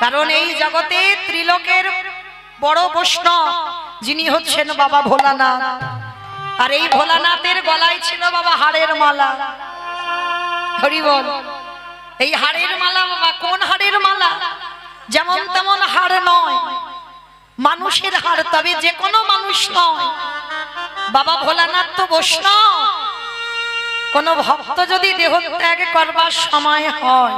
কারণ এই জগতে ত্রিলোকের বড় বৈষ্ণব যিনি হচ্ছেন বাবা ভোলানাথ। আর এই ভোলানাথের গলায় ছিল বাবা হাড়ের মালা। হরি বল। এই হাড়ের মালা বাবা কোন হাড়ের মালা? যেমন তেমন হাড় নয়, মানুষের হাড়, তবে যে কোনো মানুষ নয়। বাবা ভোলানাথ তো বৈষ্ণব। কোন ভক্ত যদি দেহ ত্যাগ করবার সময় হয়,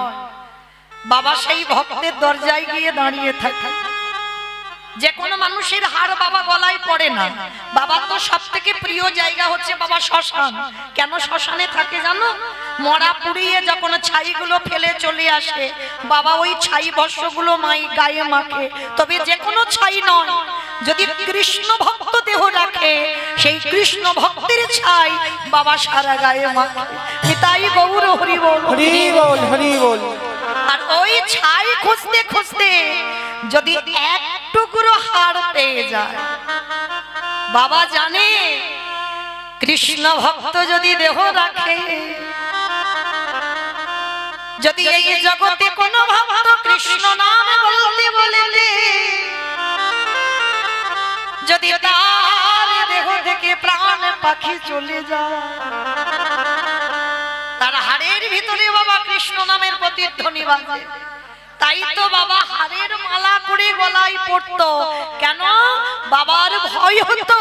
বাবা সেই ভক্তের দরজায় গিয়ে দাঁড়িয়ে থাকে। যে কোনো মানুষের হাড় বাবা গলায় পড়ে না। বাবার তো সব থেকে প্রিয় জায়গা হচ্ছে বাবা শ্মশান। কেন শ্মশানে থাকে জানো? মরা পুড়িয়ে যখন ছাইগুলো ফেলে চলে আসে, বাবা ওই ছাই বর্ষগুলো মাই গায়ে মাখে। তবে যে কোনো ছাই নয়, যদি কৃষ্ণ ভক্ত দেহ রাখে, সেই কৃষ্ণ ভক্তের ছাই বাবা সারা গায়ে মাখে। নিতাই গৌর হরি বল, হরি বল, হরি বল। আর ওই ছাই খুঁজতে খুঁজতে যদি এক টুকরো হাড় পেয়ে যায়, বাবা জানে কৃষ্ণ ভক্ত যদি দেহ রাখে, যদি এই জগতে কোনো ভক্ত কৃষ্ণ নাম বলতে বলে, যদি তার দেহ থেকে প্রাণ পাখি চলে যায়, তার হাড়ের ভিতরে বাবা কৃষ্ণ নামের প্রতিধ্বনি বাজে। তাই তো বাবা হাড়ের মালা করে গলায় পড়তো। কেন? বাবার ভয় হতো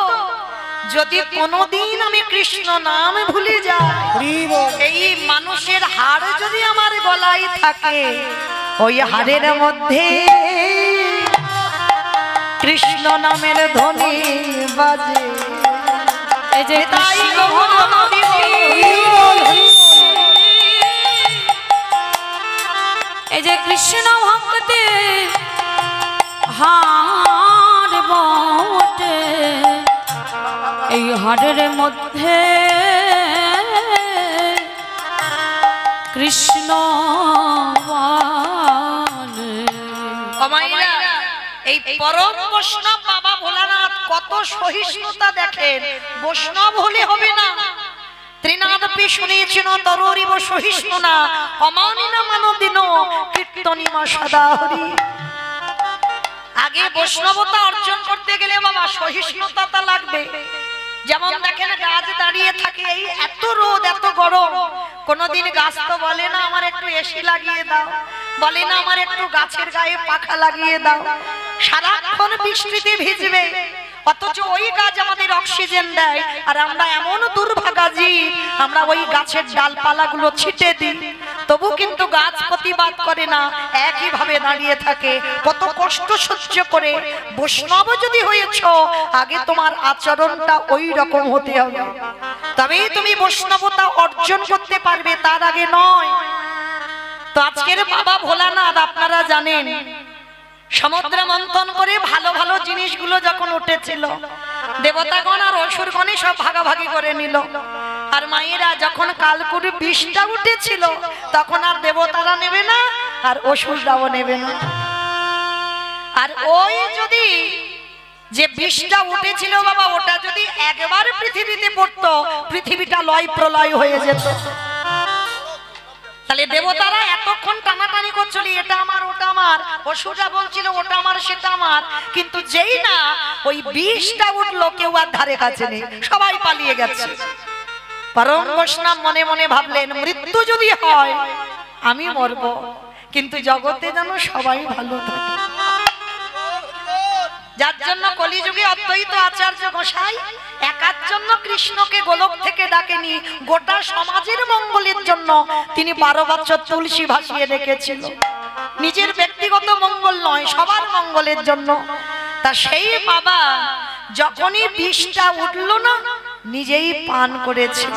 যদি কোনোদিন আমি কৃষ্ণ নাম ভুলে যাই, এই মানুষের হাড় যদি আমার গলায় থাকে, ওই হাড়ের মধ্যে কৃষ্ণ নামের ধ্বনি বাজে। এই যে তাই এই যে কৃষ্ণ ভক্তে হাড় বটে, এই হাড়ের মধ্যে কৃষ্ণ এই পরম বৈষ্ণব বাবা ভোলানাথ কত সহিষ্ণুতা দেখেন। বৈষ্ণব হলে হবে না, ত্রিনাদপি শুনেছিল তরুরিব সহিষ্ণু না অমানিনা মানদিন কীর্তনিমা সদা হরি। আগে বৈষ্ণবতা অর্জন করতে গেলে বাবা সহিষ্ণুতা লাগবে। যেমন দেখেন গাছ দাঁড়িয়ে থাকে, এই এত রোদ এত গরম, কোনদিন গাছ তো বলে না আমার একটু এসি লাগিয়ে দাও, বলে না আমার একটু গাছের গায়ে পাখা লাগিয়ে দাও। সারাক্ষণ বৃষ্টিতে ভিজবে, অথচ ওই গাছ আমাদের অক্সিজেন দেয়। আর আমরা এমন দুর্ভাগা জীব, আমরা ওই গাছের ডালপালাগুলো ছিটে দিই, তবু কিন্তু গাছ প্রতিবাদ করে না, একই ভাবে দাঁড়িয়ে থাকে। কত কষ্ট সহ্য করে। বৈষ্ণব যদি হয়েছ, আগে তোমার আচরণটা ওই রকম হতে হবে, তবেই তুমি বৈষ্ণবতা অর্জন করতে পারবে, তার আগে নয়। তো আজকের বাবা ভোলানাথ আপনারা জানেন, সমুদ্র মন্থন করে ভালো ভালো জিনিসগুলো যখন উঠেছিল, দেবতাগণ আর অসুরগণই সব ভাগাভাগি করে নিল। আর মায়েরা যখন কালকুরি বিষটা উঠেছিল, তখন আর দেবতারা নেবে না, আর অসুররাও নেবে না। আর ওই যদি যে বিষটা উঠেছিল বাবা, ওটা যদি একবার পৃথিবীতে পড়তো, পৃথিবীটা লয় প্রলয় হয়ে যেত। তাহলে দেবতারা এতক্ষণ টানাটানি করছিল, এটা আমার ওটা আমার, অসুররা বলছিল ওটা আমার সেটা আমার, কিন্তু যেই না ওই বিষটা উঠলো, কেউ আর ধারে কাছে নেই, সবাই পালিয়ে গেছে। পরম বৈষ্ণব মনে মনে ভাবলেন, মৃত্যু যদি হয় আমি মরব, কিন্তু জগতে যেন সবাই ভালো থাকে। যার জন্য কলিযুগে অদ্বৈত আচার্য গোসাই একার জন্য কৃষ্ণকে গোলক থেকে ডাকেনি, গোটা সমাজের মঙ্গলের জন্য তিনি 12 বছর তুলসী ভাসিয়ে রেখেছিল। নিজের ব্যক্তিগত মঙ্গল নয়, সবার মঙ্গলের জন্য। তা সেই বাবা যখনই বিষটা উঠল না, নিজেই পান করেছিল।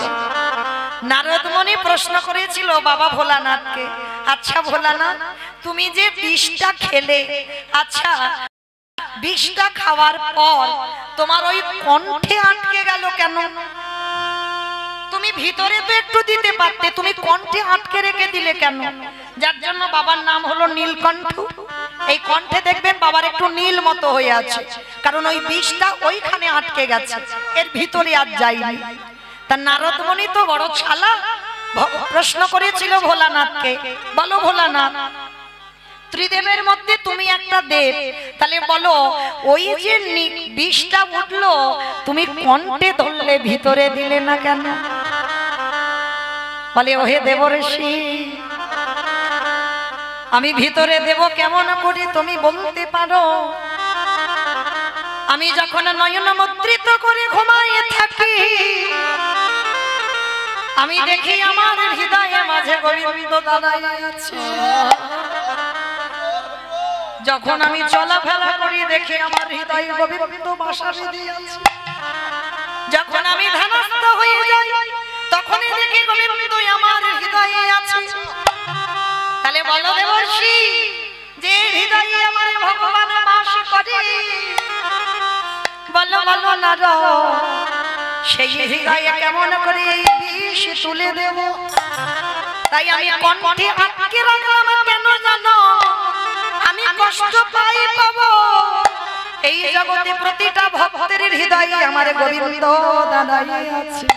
নারদ মুনি প্রশ্ন করেছিল বাবা ভোলানাথকে, আচ্ছা ভোলানাথ, তুমি যে বিষটা খেলে, আচ্ছা বিষটা খাওয়ার পর তোমার ওই কণ্ঠে আটকে গেল কেন? তুমি ভিতরে তো একটু দিতে পারতে, তুমি কণ্ঠে আটকে রেখে দিলে কেন? যার জন্য বাবার নাম হলো নীলকণ্ঠ। এই কণ্ঠে দেখবেন বাবার একটু নীল মতো হয়ে আছে, কারণ ওই বিষটা ওইখানে আটকে গেছে, এর ভিতরে আর যায়নি। তা নারদ মুনি তো বড় চালাক, প্রশ্ন করেছিল ভোলানাথকে, বলো ভোলানাথ, ত্রিদেবের মধ্যে তুমি একটা দেব, তাহলে বলো ওই যে বিষটা উঠলো তুমি কণ্ঠে ধরলে ভিতরে দিলে না কেন? বলে ওহে দেবর্ষি, আমি ভিতরে দেব কেমন করে তুমি বলতে পারো? আমি যখন নয়ন মুদ্রিত করে ঘুমাইয়ে থাকি, আমি দেখি আমার হৃদয়ে মাঝে গোবিন্দ দাঁড়াইয়া আছে। যখন আমি চলাফেরা করি দেখি আমার হৃদয়ে গোবিন্দ বাসা বেঁধে আছে। যখন আমি ধ্যানস্থ হয়ে যাই তখনই দেখি গোবিন্দ আমার হৃদয়ে আছে। তাহলে বলো দেবর্ষি, যে হৃদয়ে আমার ভগবান বাস করে, বলো বলো না সেই হৃদয়ে কেমন করে এই বিষ তুলে দেব? তাই আমি কণ্ঠে আটকে রাখলাম কেন জানো? আমি কষ্ট পাই পাবো। এই জগতে প্রতিটা ভক্তের হৃদয়ে আমার গোবিন্দ দাঁড়াইয়া আছে।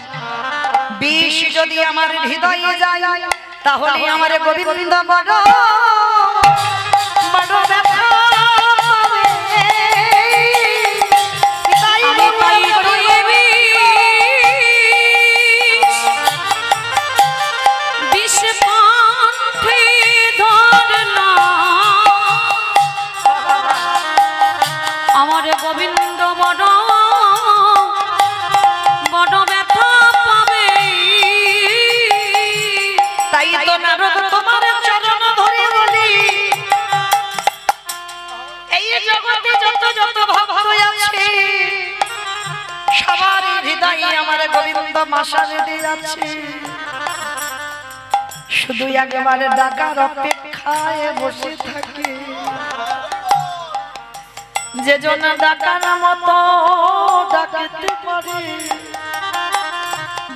বিষ যদি আমার হৃদয়ে যায় তাহলে আমার গোবিন্দ বড় বড় ব্যথা পাবে। গোবিন্দ বড় বড় ব্যথা পাবে। তাই তো নারদ তোমার চরণ ধরে বলি, এই জগতে যত যত ভক্ত আছে সবার হৃদয়ে আমার গোবিন্দ বাসা বেঁধে আছে। শুধু একবার ডাকার অপেক্ষায় বসে থাকে। যে জন ডাকার মতো ডাকতে পারে,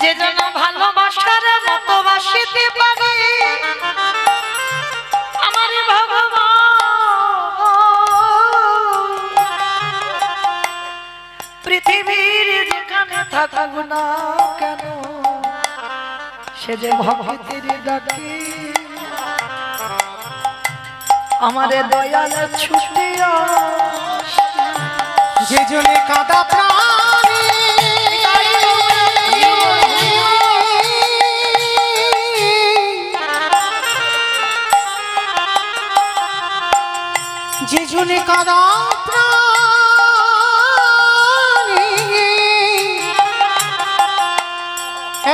যে জন ভালোবাসার মতো বাসিতে পারে, আমার ভগবান পৃথিবীর যেখানে থাকুক না কেন সে যে ভক্তের ডাকে আমারে দয়াল ছুটিয়া। যে জনে কাঁদা প্রাণী যে জনে কাঁদা প্রাণী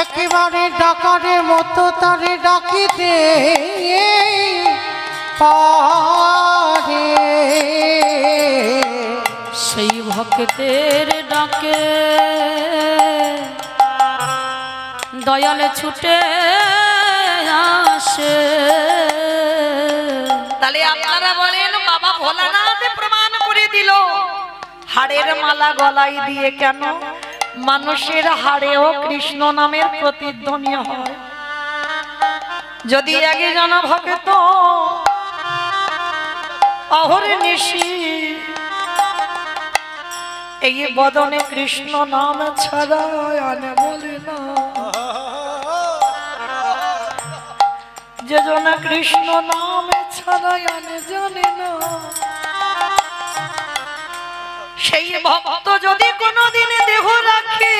একেবারে ডাকারের মতো তারে ডাকিতে পারে। সেই ভক্তের ডাকে দয়ালে ছুটে আসে। তাহলে আপনারা বলেন বাবা ভোলানাথ প্রমাণ করে দিল হাড়ের মালা গলায় দিয়ে কেন মানুষের হাড়েও কৃষ্ণ নামের প্রতিধ্বনি হয়। যদি একজন ভক্ত অহর্নিশি এই বদনে কৃষ্ণ নাম ছাড়া আনে বলে না, যে জন কৃষ্ণ নাম ছাড়া আনে জানে না, সেই ভক্ত যদি কোনোদিন দেহ রাখে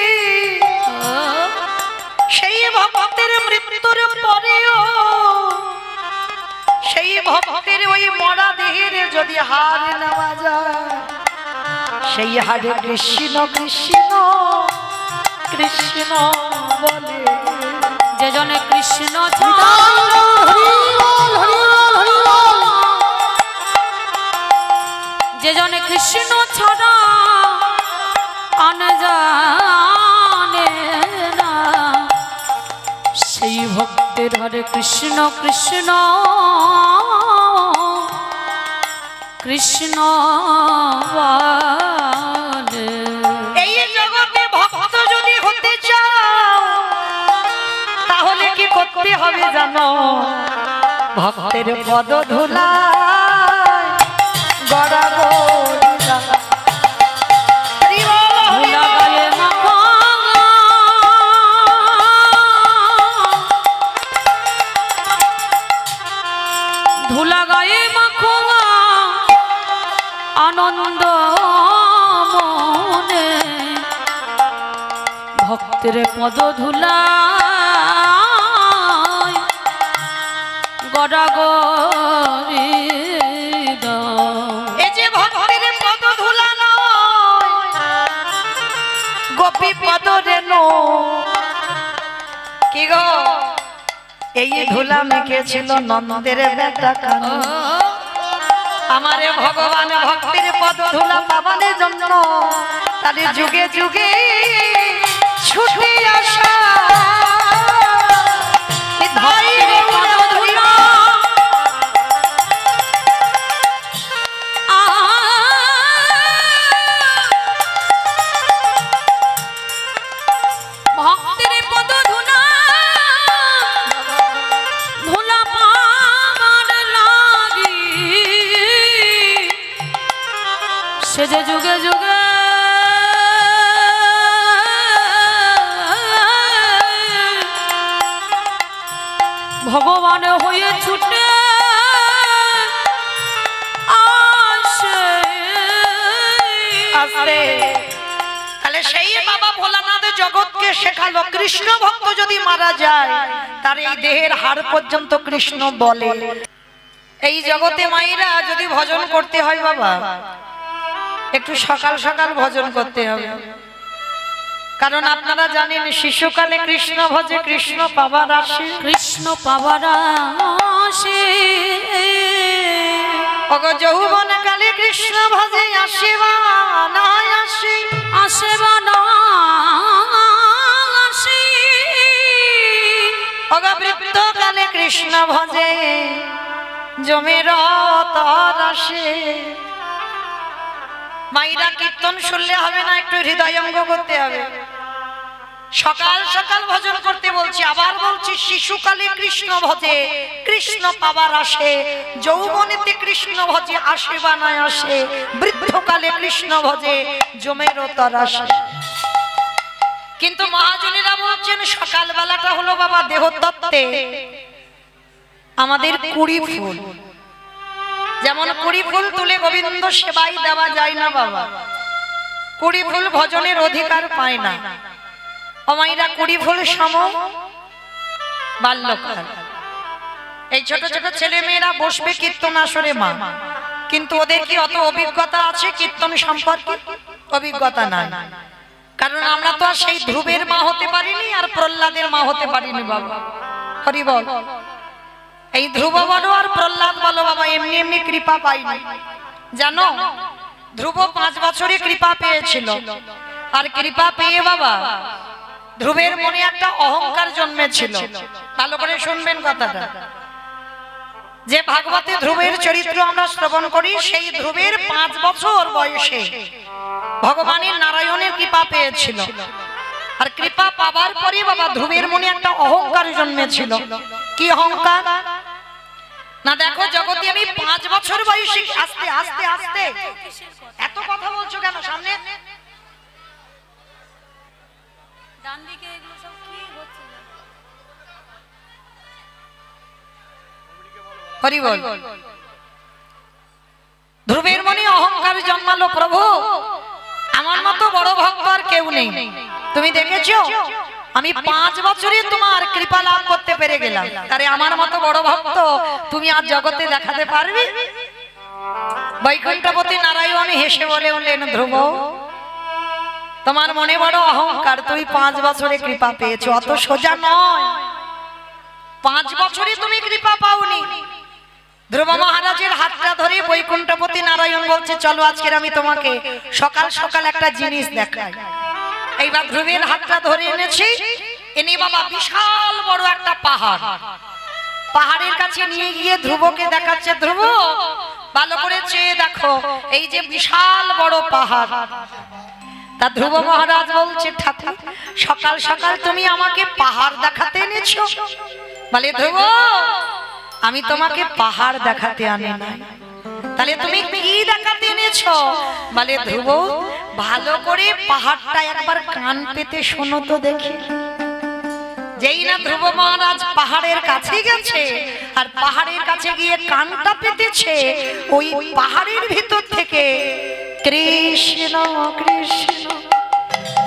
সেই ভক্তের মৃত্যুর পরেও সেই ভক্তের ওই মরা দেহের যদি হার নেওয়া যায় সেই হারে কৃষ্ণ কৃষ্ণ কৃষ্ণ বলে। যে জনে কৃষ্ণ যে জনে কৃষ্ণ ছাড়া আন জানে না সেই ভক্তের হরে কৃষ্ণ কৃষ্ণ কৃষ্ণ বলে। এই জগতে ভক্ত যদি হতে চাও তাহলে কি করতে হবে জানো? ভক্তের পদ ধুলা গড়াবো ধুলা গায়ে মাখোয়া আনন্দ মনে ভক্তের পদ ধুলা গড়াগড়ি এই যে ভক্তের পদ ধুলা নয় গোপী পদ রেণু কি গো এই ধুলা মেখেছিল নন্দের বেটা কানু আমারে ভগবান ভক্তির পদ ধুলা পাবানের জন্য তার যুগে যুগে ছুটে আসা সে যে যুগে যুগে ভগবান হয়ে ছুটে আসে আসে তাহলে সেই বাবা ভোলানাথ জগৎকে শেখালো কৃষ্ণ ভক্ত যদি মারা যায় তার এই দেহের হাড় পর্যন্ত কৃষ্ণ বলে। এই জগতে মায়েরা যদি ভজন করতে হয় বাবা একটু সকাল সকাল ভজন করতে হবে, কারণ আপনারা জানেন শিশুকালে কৃষ্ণ ভজে কৃষ্ণ পাবার আসে, কৃষ্ণ পাবার আসে ওগো যৌবন কালে কৃষ্ণ ভজে আসিবা না আসে, আসিবা না আসে ওগো বৃদ্ধ কালে কৃষ্ণ ভজে জমের তর আসে। মাইরা কীর্তন শুনলে হবে না, একটু হৃদয়ঙ্গ করতে হবে। সকাল সকাল ভজন করতে বলছি, আবার বলছি শিশুকালে কৃষ্ণ ভজে কৃষ্ণ পাবার আসে, যৌবনেতে কৃষ্ণ ভজে আসে বা না আসে, বৃদ্ধকালে কৃষ্ণ ভজে জমের তর আসে। কিন্তু মহাজনেরা বলছেন সকাল বেলাটা হলো বাবা দেহতত্ত্বে আমাদের কুড়ি ফুল, যেমন কুড়ি ফুল তুলে গোবিন্দ সেবাই দেওয়া যায় না বাবা, কুড়ি ফুল ভজনের অধিকার পায় না। অমাইরা কুড়ি ফুল সম বাল্যকাল, এই ছোট ছোট ছেলে মেয়েরা বসবে কীর্তন আসরে মা, কিন্তু ওদের কি অত অভিজ্ঞতা আছে কীর্তন সম্পর্কে? অভিজ্ঞতা নাই, কারণ আমরা তো আর সেই ধ্রুবের মা হতে পারিনি আর প্রহ্লাদের মা হতে পারিনি বাবা। হরি বল। এই ধ্রুব বলো আর প্রহ্লাদ বলো বাবা এমনি এমনি কৃপা পাইনি, জানো ধ্রুব 5 বছরে কৃপা পেয়েছিল, আর কৃপা পেয়ে বাবা ধ্রুবের মনে একটা অহংকার জন্মেছিল। ভালো করে শুনবেন কথাটা, যে ভাগবতে ধ্রুবের চরিত্র আমরা শ্রবণ করি, সেই ধ্রুবের 5 বছর বয়সে ভগবানের নারায়ণের কৃপা পেয়েছিল, আর কৃপা পাবার পরে বাবা ধ্রুবের মনে একটা অহংকার জন্মেছিল। কি অহংকার না? দেখো জগতে আমি 5 বছর বয়সী, আস্তে আস্তে আস্তে এত কথা বলছো কেন? সামনে ডান দিকে এগুলো সব কি হচ্ছে? হরি বল। ধ্রুবের মনে অহংকার জন্মালো, প্রভু আমার মতো বড় ভক্ত আর কেউ নেই, তুমি দেখেছো আমি 5 বছরে তোমার কৃপা লাভ করতে পেরে গেলাম, আরে আমার মতো বড় ভক্ত তুমি আর জগতে দেখাতে পারবে? বৈকুণ্ঠপতি নারায়ণ হেসে বলে উঠলেন, ধ্রুব তোমার মনে বড় অহংকার, তুমি 5 বছরে কৃপা পেয়েছো, অত সোজা নয়, 5 বছরে তুমি কৃপা পাওনি। ধ্রুব মহারাজের হাতটা ধরে বৈকুণ্ঠপতি নারায়ণ বলছে, চলো আজকের আমি তোমাকে সকাল সকাল একটা জিনিস দেখাই। এইবার ধ্রুবের হাতটা ধরে এনেছি, এনে বাবা বিশাল বড় একটা পাহাড়, পাহাড়ের কাছে নিয়ে গিয়ে ধ্রুবকে দেখাচ্ছে, ধ্রুব ভালো করে চেয়ে দেখো এই যে বিশাল বড় পাহাড়। তা ধ্রুব মহারাজ বলছে, ঠাকুর সকাল সকাল তুমি আমাকে পাহাড় দেখাতে এনেছো? বলে, ধ্রুব আমি তোমাকে পাহাড় দেখাতে আনি নাই, তাহলে তুমি কি দেখাতে এনেছো? বলে, ধ্রুব ভালো করে পাহাড়টা একবার কান পেতে শোনো তো দেখি। যেই না ধ্রুব মহারাজ পাহাড়ের কাছে গেছে আর পাহাড়ের কাছে গিয়ে কানটা পেতেছে, ওই পাহাড়ের ভিতর থেকে থেকে কৃষ্ণ কৃষ্ণ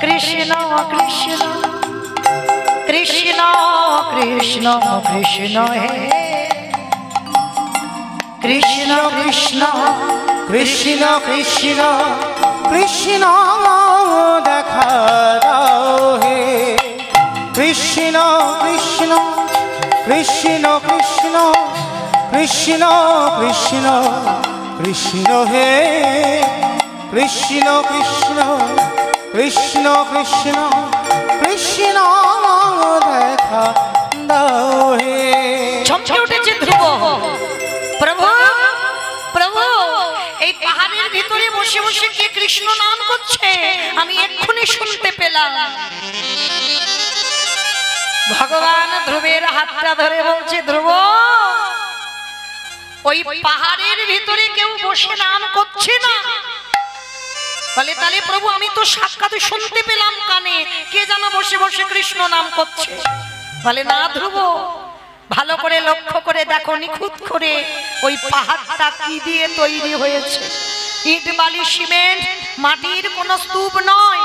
কৃষ্ণ কৃষ্ণ কৃষ্ণ কৃষ্ণ কৃষ্ণ হে কৃষ্ণ কৃষ্ণ কৃষ্ণ কৃষ্ণ কৃষ্ণ দেখা দাও হে কৃষ্ণ কৃষ্ণ কৃষ্ণ কৃষ্ণ কৃষ্ণ কৃষ্ণ কৃষ্ণ হে কৃষ্ণ কৃষ্ণ কৃষ্ণ কৃষ্ণ কৃষ্ণ দেখা দাও হে। চমকে উঠেছে ধ্রুব, প্রভু প্রভু এই পাহাড়ের ভিতরে বসে বসে কে কৃষ্ণ নাম করছে আমি এক্ষুনি শুনতে পেলাম। ভগবান ধ্রুবের হাতটা ধরে বলছে, ধ্রুব ওই পাহাড়ের ভিতরে কেউ বসে নাম করছে না। বলে তাহলে প্রভু আমি তো সাক্ষাৎ শুনতে পেলাম কানে, কে যেন বসে বসে কৃষ্ণ নাম করছে। বলে না ধ্রুব, ভালো করে লক্ষ্য করে দেখো নিখুঁত করে ওই পাহাড়টা কি দিয়ে তৈরি হয়েছে। ইট বালি সিমেন্ট মাটির কোনো স্তূপ নয়।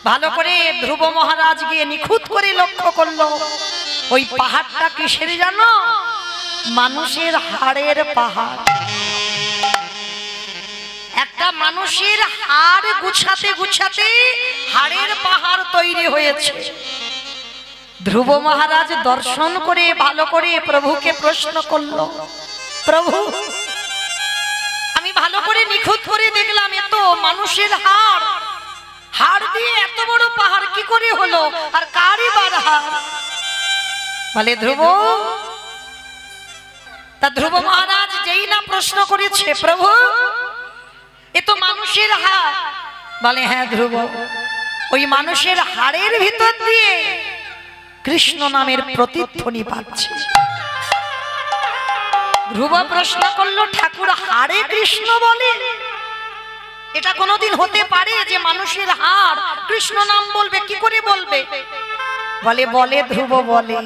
ভালো করে ধ্রুব মহারাজ গিয়ে নিখুঁত করে লক্ষ্য করলো ওই পাহাড়টা কিসের জানো? মানুষের হাড়ের পাহাড়। একটা মানুষের হাড় গুছাতে গুছাতে হাড়ের পাহাড় তৈরি হয়েছে। ধ্রুব মহারাজ দর্শন করে ভালো করে প্রভুকে প্রশ্ন করলো, প্রভু আমি ভালো করে নিখুঁত করে দেখলাম এ তো মানুষের হাড়, হাড় দিয়ে এত বড় পাহাড় কি করে হলো, আর কারই বার হাড়? বলে ধ্রুব, তা ধ্রুব মহারাজ যেই না প্রশ্ন করেছে, প্রভু এ তো মানুষের হাড়। বলে হ্যাঁ ধ্রুব, ওই মানুষের হাড়ের ভিতর দিয়ে কৃষ্ণ নামের প্রতিধ্বনি পাচ্ছে। ধ্রুব প্রশ্ন করলো, ঠাকুর হাড়ে কৃষ্ণ বলে? এটা কোনোদিন হতে পারে যে মানুষের হাড় কৃষ্ণ নাম বলবে? কি করে বলবে? বলে বলে ধ্রুব বলে।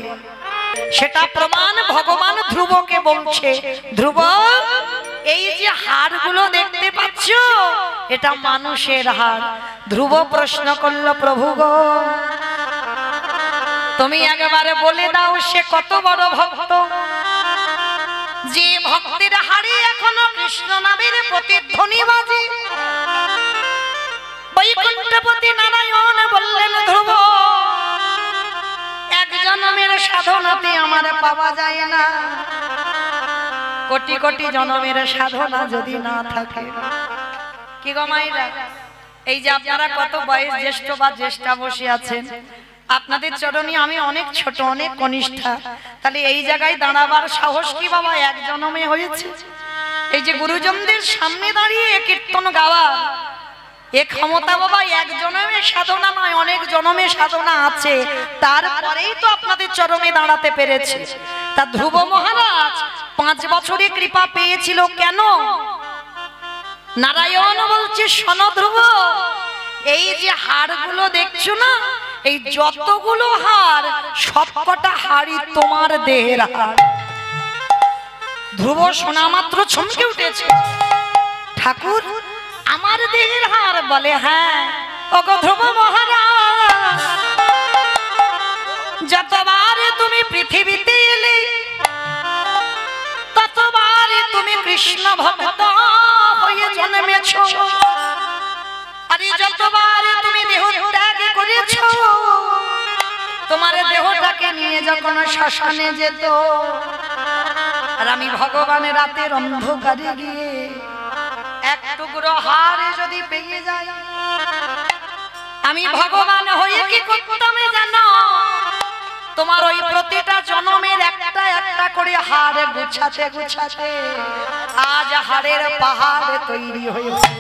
সেটা প্রমাণ ভগবান ধ্রুবকে বলছে, ধ্রুব এই যে হাড়গুলো দেখতে পাচ্ছ এটা মানুষের হাড়। ধ্রুব প্রশ্ন করলো, প্রভু গো তুমি একবারে বলে দাও সে কত বড় ভক্ত যে ভক্তের হাড়ে এখনো কৃষ্ণ নামের প্রতিধ্বনি বাজে। বৈকুণ্ঠপতি নারায়ণ বললেন, ধ্রুব এক জন্মের সাধনাতে আমার পাওয়া যায় না, কোটি কোটি জন্মের সাধনা যদি না থাকে। কি গো মায়েরা, এই যে আপনারা কত বয়স জ্যেষ্ঠ বা জ্যেষ্ঠা বসে আছেন, আপনাদের চরণে আমি অনেক ছোট অনেক কনিষ্ঠা, তাহলে এই জায়গায় দাঁড়াবার সাহস কি বাবা এক জন্মে হয়েছে? এই যে গুরুজনদের সামনে দাঁড়িয়ে কীর্তন গাওয়া, এ ক্ষমতা বাবা এক জন্মে সাধনা নয়, অনেক জন্মে সাধনা আছে, তারপরেই তো আপনাদের চরণে দাঁড়াতে পেরেছে। তা ধ্রুব মহারাজ 5 বছরে কৃপা পেয়েছিল কেন? নারায়ণ বলছে, শোনো ধ্রুব, এই যে হাড়গুলো দেখছো না, এই যতগুলো হাড় সবকটা হাড়ই তোমার দেহের হাড়। ধ্রুব শোনা মাত্র চমকে উঠেছে, ঠাকুর আমার দেহের হাড়? বলে হ্যাঁ। ওগো ধ্রুব মহারাজ, যতবার তুমি পৃথিবীতে এলে ততবার তুমি কৃষ্ণ ভক্ত হয়ে জন্মেছ, আরে যতবার তুমি দেহ ত্যাগ করেছ, তোমার দেহটাকে নিয়ে যখন শ্মশানে যেত, আর আমি ভগবানের রাতের অন্ধকারে গিয়ে এক টুকরো হাড় যদি পেয়ে যাই, আমি ভগবান হয়ে কি করতাম জানো? তোমার ওই প্রতিটা জন্মের একটা একটা করে হাড় গুছাতে গুছাতে আজ হাড়ের পাহাড় তৈরি হয়েছে।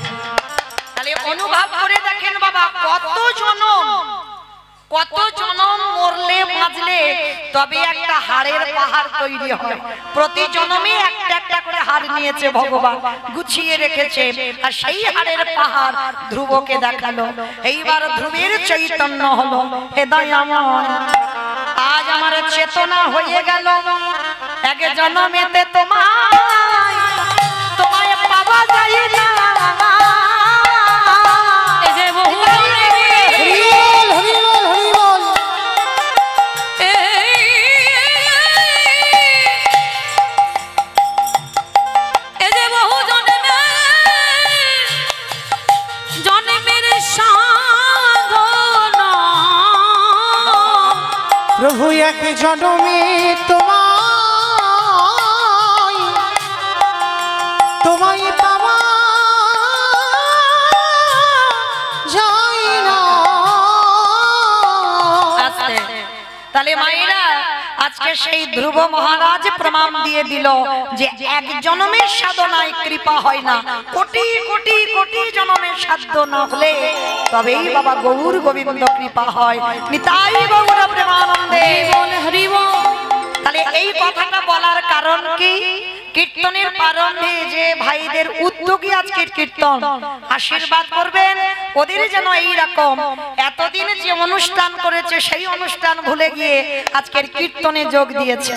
তাহলে অনুভব করে দেখেন বাবা, কত জনম মরলে বাঁচলে তবে একটা হাড়ের পাহাড় তৈরি হয়। প্রতি জন্মে একটা একটা করে হাড় নিয়েছে ভগবান, গুছিয়ে রেখেছে, আর সেই হাড়ের পাহাড় ধ্রুবকে দেখালো। এইবার ধ্রুবের চৈতন্য হলো, হে দয়াময় আজ আমার চেতনা হয়ে গেল, এক জন্মেতে তোমায় পাওয়া যায় না, এক জনমে তোমায় পাওয়া যায় না। তাহলে মায়েরা আজকে সেই ধ্রুব মহারাজ প্রমাণ দিয়ে দিল যে এক জন্মের সাধনায় কৃপা হয় না, কোটি কোটি কোটি জন্মের সাধ্য না হলে তবেই বাবা গৌর গোবিন্দ কৃপা হয়। নিতাই গৌর প্রেমানন্দে হরি বল। তাহলে এই কথাটা বলার কারণ কি? কীর্তনের প্রারম্ভে যে ভাইদের উদ্যোগী আজকের কীর্তন, আশীর্বাদ করবেন ওদের যেন এইরকম এতদিন যে অনুষ্ঠান করেছে সেই অনুষ্ঠান ভুলে গিয়ে আজকের কীর্তনে যোগ দিয়েছে।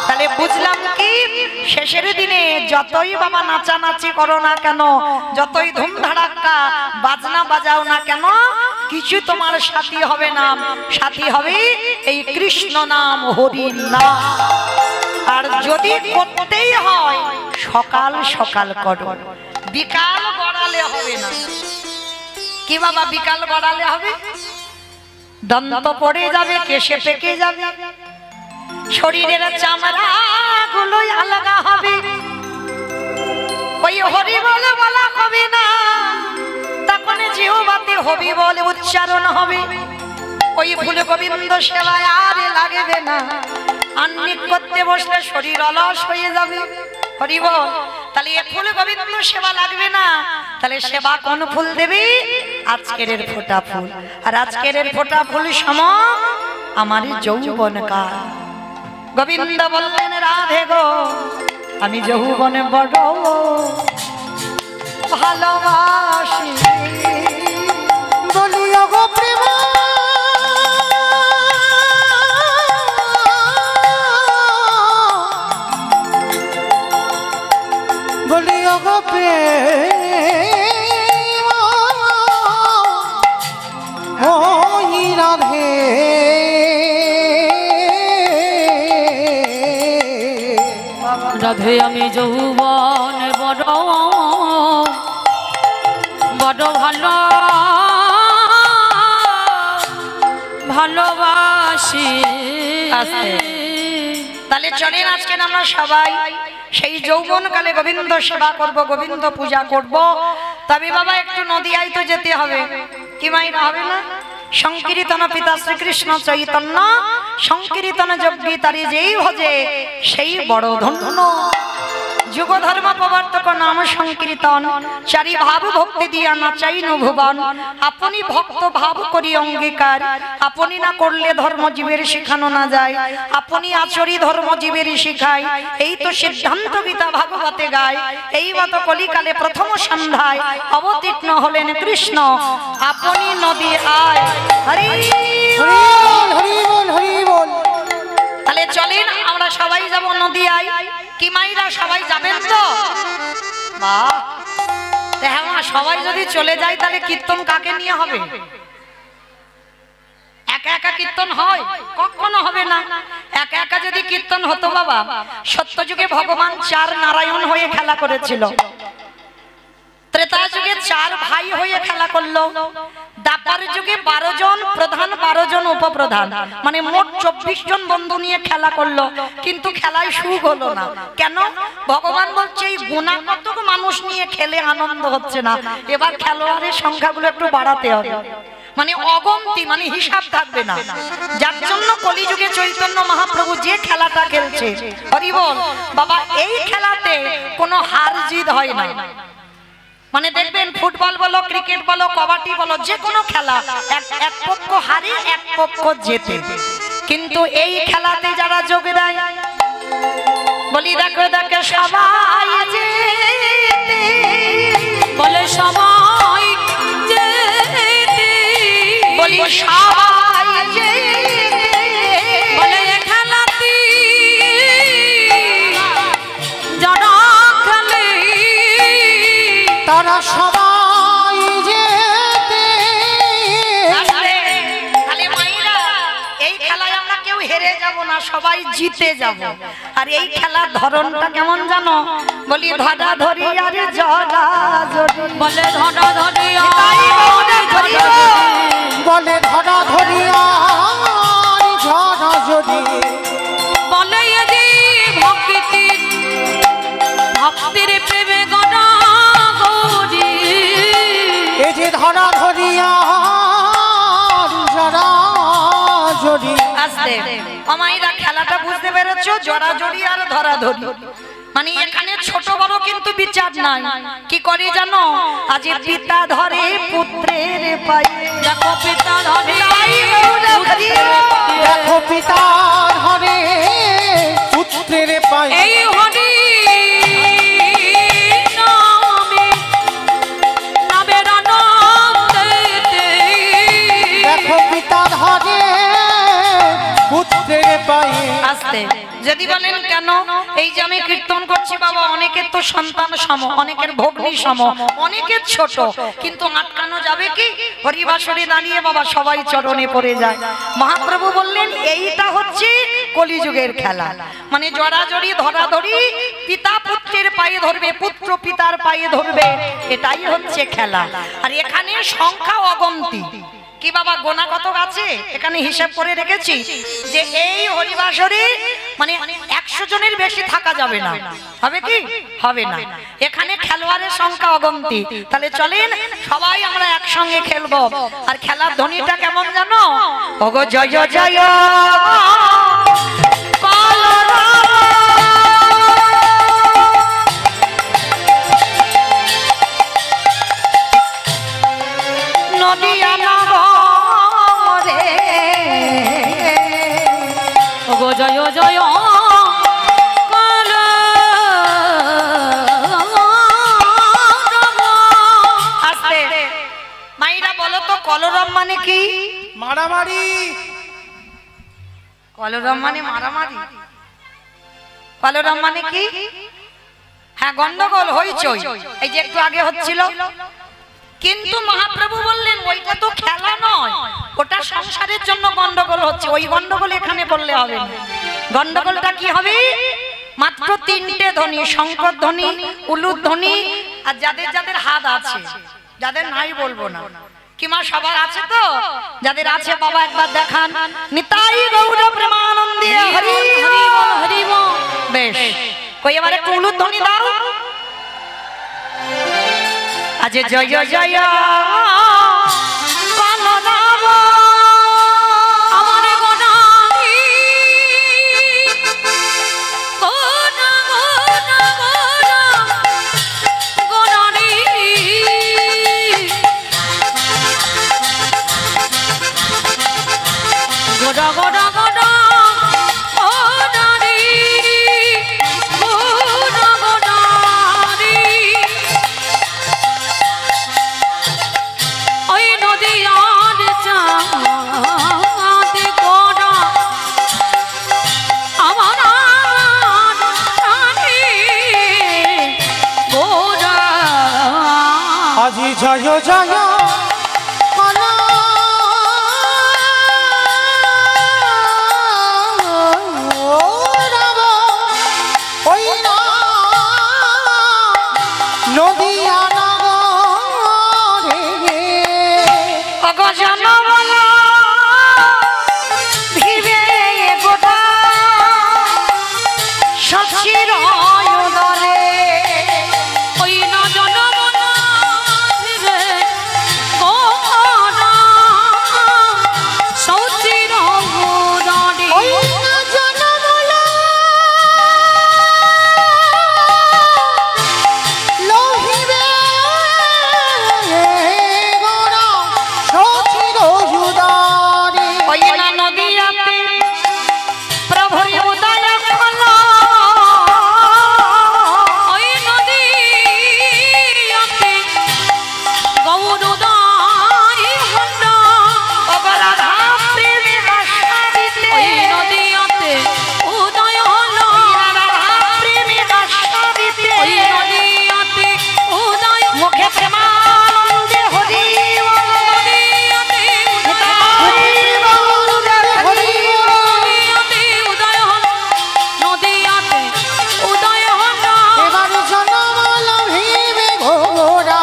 তাহলে বুঝলাম কি, শেষের দিনে যতই বাবা নাচানাচি করো না কেন, যতই ধুমধাড়াক্কা বাজনা বাজাও না কেন, কিছু তোমার সাথী হবে না, সাথী হবে এই কৃষ্ণ নাম, হরি নাম। আর যদি করতেই হয় সকাল সকাল করো, বিকাল গড়ালে হবে না। কি বাবা বিকাল গড়ালে হবে? দন্ত পড়ে যাবে, কেশে পেকে যাবে, শরীরের চামড়া গুলো আলাদা হবে, ওই হরি বলে বলা হবে না, তখন জিহ্বাতে হবি বলে উচ্চারণ হবে, ওই ফুল গোবিন্দ সেবায় আর লাগবে না, আন্নিক করতে বসলে শরীর অলস হয়ে যাবে। হরি বল। তাহলে এ ফুল গোবিন্দ সেবা লাগবে না, তাহলে সেবা কোন ফুল দেবে? আজকের ফোঁটা ফুল। আর আজকের ফোঁটা ফুল সম আমার যৌবন কাল। গোবিন্দ বললেন রাধে গো আমি যৌবনে বড় ভালোবাসি, বলিও গো প্রেম বলিও গো প্রেম ওই রাধে রাধে আমি যৌবন বড় বড় ভালোবাসি। তাহলে চলেন আজকে আমরা সবাই সেই যৌবন কালে গোবিন্দ সেবা করব, গোবিন্দ পূজা করব। তবে বাবা একটু নদিয়ায় তো যেতে হবে, কি মাইরা হবে না? সংকীর্তন পিতা শ্রীকৃষ্ণ চৈতন্য, সংকীর্তন যজ্ঞী তারি যেই ভজে সেই বড় ধন্য। যুগ ধর্ম প্রবর্তক নাম সংকীর্তন, চারি ভাব ভক্তি দিয়া নাচাইনু ভুবন। আপনি ভক্ত ভাব করি অঙ্গীকার, আপনি না করলে ধর্মজীবের শিখানো না যায়, আপনি আচরি ধর্মজীবের শিখায়, এই তো সিদ্ধান্ত গীতা ভাগবতে গায়। এই মত কলিকালে প্রথম সন্ধ্যায় অবতীর্ণ হলেন কৃষ্ণ, আপনি নদী আয়। হরি বল হরি বল হরি বল। তাহলে চলেন আমরা সবাই যাব নদিয়ায়। কি মাইরা সবাই যাবেন তো? বাহ, হ্যাঁ মা, সবাই যদি চলে যায় তাহলে কীর্তন কাকে নিয়ে হবে? একা একা কীর্তন হয়? কখনো হবে না। একা একা যদি কীর্তন হতো বাবা, সত্যযুগে ভগবান চার নারায়ণ হয়ে খেলা করেছিল, ত্রেতা যুগে চার ভাই হয়ে খেলা করলো, দাপার যুগে 12 জন প্রধান 12 জন উপপ্রধান, মানে মোট 24 জন বন্ধু নিয়ে খেলা করলো, কিন্তু খেলায় সুখ হলো না। কেন? ভগবান বলছে এই গুণাগত মানুষ নিয়ে খেলে আনন্দ হচ্ছে না, এবার খেলোয়াড়ের সংখ্যাগুলো একটু বাড়াতে হবে, মানে অগন্তি, মানে হিসাব থাকবে না। যার জন্য কলিযুগে চৈতন্য মহাপ্রভু যে খেলাটা খেলছে, হরি বল বাবা, এই খেলাতে কোনো হার জিত হয় না। মানে দেখবেন ফুটবল বলো, ক্রিকেট বলো, কবাডি বলো, যে কোনো খেলা এক পক্ষ হারে এক পক্ষ জেতে, কিন্তু এই খেলাতে যারা যোগ দেয়, বলি দেখো দেখো সবাই জেতে, বলে সবাই যেতে, বলি সবাই জেতে, বলে খেলাতে যারা খেলে তারা সবাই যেতে। তাহলে মাইরা এই খেলায় আমরা কেউ হেরে যাব না, সবাই জিতে যাব। আর এই খেলার ধরনটা কেমন জানো? বলি ধরা ধরি আর জড়া জড়ি, বলে ধরা ধরিয়া বলে ধরা ধরিয়া ঝড়া যদি পেরেছ? জড়াজড়ি আর ধরাধরি, মানে এখানে ছোট বড় কিন্তু বিচার নাই। কি করে জানো? আজ পিতা ধরে পুত্রের পায়ে, দেখো পিতা ধরে দেখো পিতা ধরে পুত্রের পায়ে, এই হরি নামে নামের আনন্দেতে, দেখো পিতা ধরে পুত্রের পায়ে। আসতে যদি বলেন কেন? এই যে আমি কীর্তন করছি বাবা, অনেকের তো সন্তান সম, অনেকের ভগ্নী সম, অনেকের ছোট, কিন্তু আটকানো যাবে কি? হরিবাসরে দাঁড়িয়ে বাবা সবাই চরণে পড়ে যায়। মহাপ্রভু বললেন এইটা হচ্ছে কলিযুগের খেলা, মানে জড়াজড়ি ধরাধরি, পিতা পুত্রের পায়ে ধরবে, পুত্র পিতার পায়ে ধরবে, এটাই হচ্ছে খেলা। আর এখানে সংখ্যা অগন্তি। কি বাবা গোনা কত আছে? এখানে হিসাব করে রেখেছি যে এই হরিবাসরে মানে 100 জনের বেশি থাকা যাবে না। হবে কি? হবে না। এখানে খেলোয়াড়ের সংখ্যা অগন্তি। তাহলে চলেন সবাই আমরা একসঙ্গে খেলবো। আর খেলার ধ্বনিটা কেমন জানো? ওগো জয় জয় নদিয়া নগরে, ওগো জয় জয় আসতে মাইরা বলো তো কলরব মানে কি? মারামারি। কলরব মানে মারামারি। কলরব মানে কি? হ্যাঁ, গন্ডগোল হইচই, এই যে একটু আগে হচ্ছিল। কিন্তু মহাপ্রভু বললেন ওইটা তো খেলা নয়, ওটা সংসারের জন্য গন্ডগোল হচ্ছে, ওই গন্ডগোল এখানে বললে হবে না। গন্ডগোলটা কি হবে? মাত্র 3টে ধ্বনি, শঙ্কর ধ্বনি, উলুদ ধ্বনি, আর যাদের যাদের হাত আছে, যাদের নাই বলবো না। কি মা সবার আছে তো? যাদের আছে বাবা একবার দেখান। নিতাই গৌর প্রেমানন্দে হরি হরি বল হরি বল। বেশ, কই এবারে একটু উলুদ ধ্বনি দাও। আজ জয় জয় বলরাম আমার গোনারি গোনা গোনা গোনা গোনারি গোনা গোনা গোনা গোনারি গোনা গোনারি ওই নদিয়ার চাঁদ গোনা আমার রানী গোনা আজি জয় জয় কলা রাব, ওই না নদিয়া নগরে। অগজন বল ভিবে গোটা সচির দলে, ওই না জনমনা রে গোনা সৌচির গোনারি ওই না জনমলা লোহিবে গোরা সচির উদারে। ওই না নদিয়াতে প্রভুর উদয় হলো, ওই নদীতে গৌরদারি হল, অগরাধা প্রেমে আশা দিতে, ওই নদীতে উদয় হল, রাধা প্রেমে আশা দিতে, ওই নদীতে উদয় মুখে প্রেমানন্দে হরি বল, নদীতে উদয় হল, নদীতে উদয় হল, এবার জনমলা ভিবে ঘোরা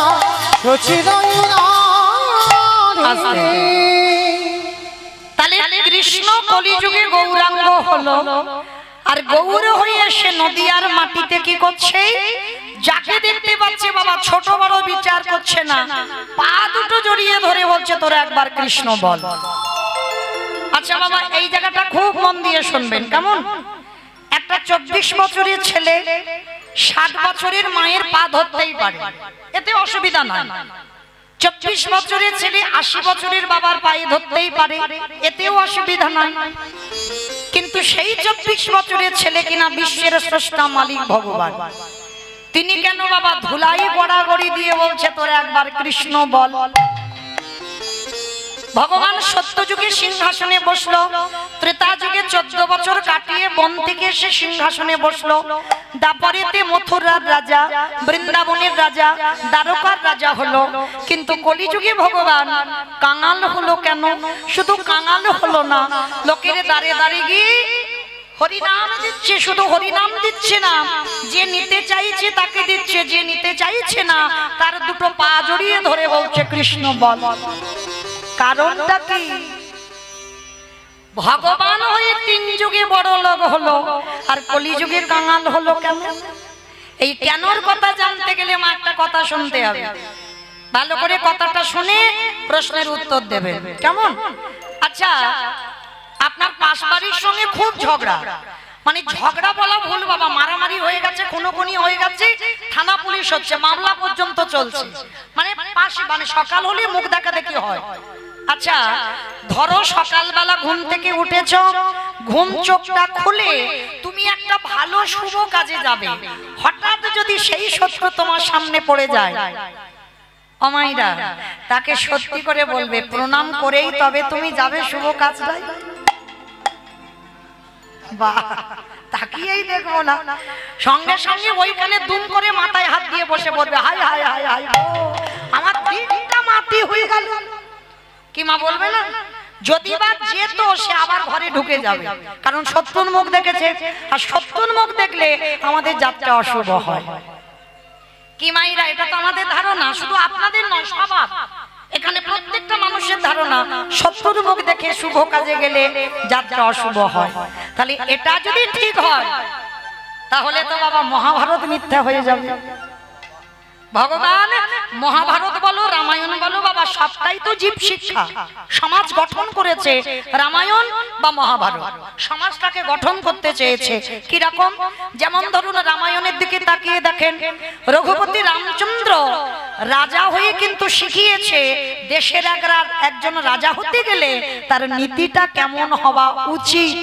সচির উদারে। তাহলে কৃষ্ণ কলিযুগে গৌরাঙ্গ হলো, আর গৌর হয়ে এসে নদিয়ার মাটিতে কি করছে? যাকে দেখতে পাচ্ছে বাবা ছোট বড় বিচার করছে না, পা দুটো জড়িয়ে ধরে বলছে তোরা একবার কৃষ্ণ বল। আচ্ছা বাবা, এই জায়গাটা খুব মন দিয়ে শুনবেন কেমন? একটা 24 বছরের ছেলে 60 বছরের মায়ের পা ধরতেই পারে, এতে অসুবিধা নয়। 24 বছরের ছেলে 80 বছরের বাবার পায়ে ধরতেই পারে, এতেও অসুবিধা নয়। কিন্তু সেই 24 বছরের ছেলে কিনা বিশ্বের স্রষ্টা মালিক ভগবান, তিনি কেন বাবা ধুলাই গড়াগড়ি দিয়ে বলছে তোরা একবার কৃষ্ণ বল। ভগবান সত্য যুগে সিংহাসনে বসলো, ত্রেতা যুগে 14 বছর কাটিয়ে বন থেকে এসে সিংহাসনে বসলো। দাপরেতে মথুরার রাজা, বৃন্দাবনের রাজা, দ্বারকার রাজা হলো। কিন্তু কলিযুগে ভগবান কাঙাল হলো কেন? শুধু কাঙাল হলো না, লোকের দাঁড়ে দাঁড়ে গিয়ে হরিনাম দিচ্ছে। শুধু হরিনাম দিচ্ছে না, যে নিতে চাইছে তাকে দিচ্ছে, যে নিতে চাইছে না তার দুটো পা জড়িয়ে ধরে বলছে কৃষ্ণ বল। কারণটা কি? ভগবান হয়ে 3 যুগে বড় লোক হলো, আর কলিযুগে কাঙাল হলো কেন? এই কেনর কথা জানতে গেলে মা একটা কথা শুনতে হবে। ভালো করে কথাটা শুনে প্রশ্নের উত্তর দেবেন, কেমন? আচ্ছা, আপনার পাশ বাড়ির সঙ্গে খুব ঝগড়া, মানে ঝগড়া বলা ভুল বাবা, মারামারি হয়ে গেছে, খুনোখুনি হয়ে গেছে, থানা পুলিশ হচ্ছে, মামলা পর্যন্ত চলছে, মানে পাশে, মানে সকাল হলে মুখ দেখা দেখি হয়। আচ্ছা, ধরো সকালবেলা ঘুম থেকে উঠেছো, ঘুম চোখটা খুলে তুমি একটা ভালো শুভ কাজে যাবে, হঠাৎ যদি সেই শত্রু তোমার সামনে পড়ে যায়, অমাইরা তাকে সত্যি করে বলবে প্রণাম করেই তবে তুমি যাবে শুভ কাজটাই। বাহ, তাকিয়েই দেখবো না, সঙ্গে সঙ্গে ওইখানে দুম করে মাথায় হাত দিয়ে বসে পড়বে, হাই হাই হাই হাই, আমার দিনটা মাটি হয়ে গেল। কি মা বলবে না? যদি বা যেত সে আবার ঘরে ঢুকে যাবে, কারণ শত্রুর মুখ দেখেছে, আর শত্রুর মুখ দেখলে আমাদের যাত্রা অশুভ হয়। কি মাইরা, এটা তো আমাদের ধারণা, শুধু আপনাদের নয়, স্বভাব। এখানে প্রত্যেকটা মানুষের ধারণা শত্রুর মুখ দেখে শুভ কাজে গেলে যাত্রা অশুভ হয়। তাহলে এটা যদি ঠিক হয় তাহলে তো বাবা মহাভারত মিথ্যা হয়ে যাবে। ভগবান মহাভারত বলো, রামায়ণ বলো বাবা, সবটাই তো জীব শিক্ষা, সমাজ গঠন করেছে। রামায়ণ বা মহাভারত সমাজটাকে গঠন করতে চেয়েছে। কি রকম? যেমন ধরুন রামায়ণের দিকে তাকিয়ে দেখেন, রঘুপতি রামচন্দ্র রাজা হয়ে কিন্তু শিখিয়েছে দেশের একজন রাজা হতে গেলে তার নীতিটা কেমন হওয়া উচিত।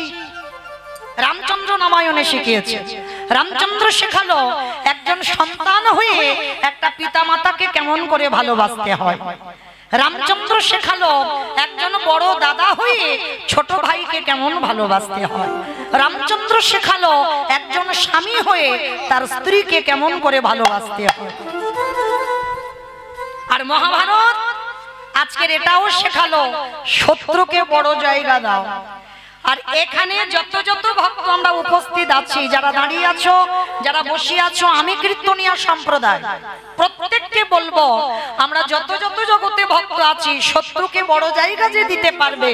রামচন্দ্র রামায়ণে শিখিয়েছে। রামচন্দ্র শেখালো একজন সন্তান হয়ে একটা পিতামাতাকে কেমন করে ভালোবাসতে হয়। রামচন্দ্র শেখালো একজন বড় দাদা হয়ে ছোট ভাইকে কেমন ভালোবাসতে হয়। রামচন্দ্র শেখালো একজন স্বামী হয়ে তার স্ত্রীকে কেমন করে ভালোবাসতে হয়। আর মহাভারত আজকের এটাও শেখালো শত্রুকে বড় জায়গা দাও। আর এখানে যত যত ভক্ত আমরা উপস্থিত আছি, যারা দাঁড়িয়ে আছো, যারা বসে আছো, আমি কীর্তনিয়া সম্প্রদায়, প্রত্যেককে বলবো আমরা যত যত জগতে ভক্ত আছি, শত্রুকে বড় জায়গা যে দিতে পারবে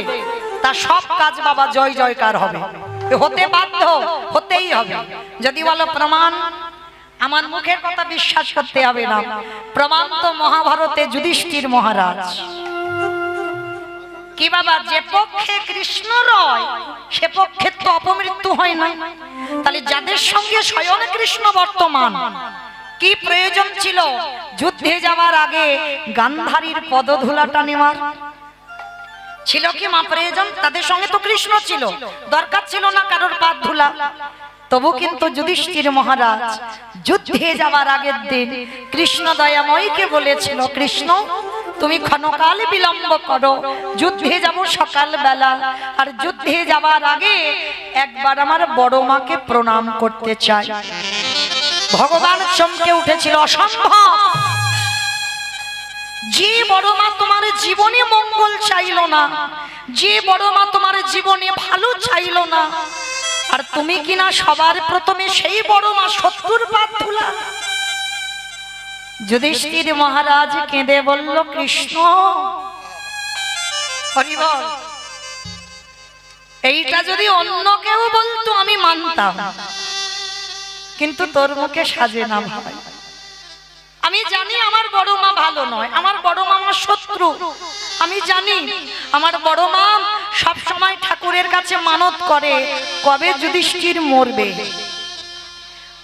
তা সব কাজ বাবা জয় জয়কার হবে, হতে বাধ্য, হতেই হবে। যদি বলো প্রমাণ, আমার মুখের কথা বিশ্বাস করতে হবে না, প্রমাণ তো মহাভারতে যুধিষ্ঠির মহারাজ। কি বাবা, যে পক্ষে কৃষ্ণ রয় সে পক্ষে তো অপমৃত্যু হয় না। তাহলে যাদের সঙ্গে স্বয়ং কৃষ্ণ বর্তমান, কি প্রয়োজন ছিল যুদ্ধে যাওয়ার আগে গান্ধারীর পদধূলাটা নেওয়ার? ছিল কি মা প্রয়োজন? তাদের সঙ্গে তো কৃষ্ণ ছিল, দরকার ছিল না কারোর পা ধুলা। তবু কিন্তু যুধিষ্ঠির মহারাজ যুদ্ধে যাওয়ার আগের দিন কৃষ্ণ দয়াময়কে বলেছিল, কৃষ্ণ তুমি ক্ষণকাল বিলম্ব করো, যুদ্ধে যাব সকাল বেলা, আর যুদ্ধে যাওয়ার আগে একবার আমার বড় মাকে প্রণাম করতে চাই। ভগবান চমকে উঠেছিল, অসম্ভব, যে বড় মা তোমার জীবনে মঙ্গল চাইল না, যে বড় মা তোমার জীবনে ভালো চাইল না, আর তুমি কিনা সবার প্রথমে সেই বড় মা শত্রুর পা ধুলা। যুধিষ্ঠির মহারাজ কেঁদে বলল, কৃষ্ণ হরি বল, এইটা যদি অন্য কেউ বলতো আমি মানতাম, কিন্তু তোর মুখে সাজে না ভাই। আমি জানি আমার বড় মা ভালো নয়, আমার বড় মা আমার শত্রু, আমি জানি আমার বড় মা সব সময় ঠাকুরের কাছে মানত করে কবে যুধিষ্ঠির মরবে,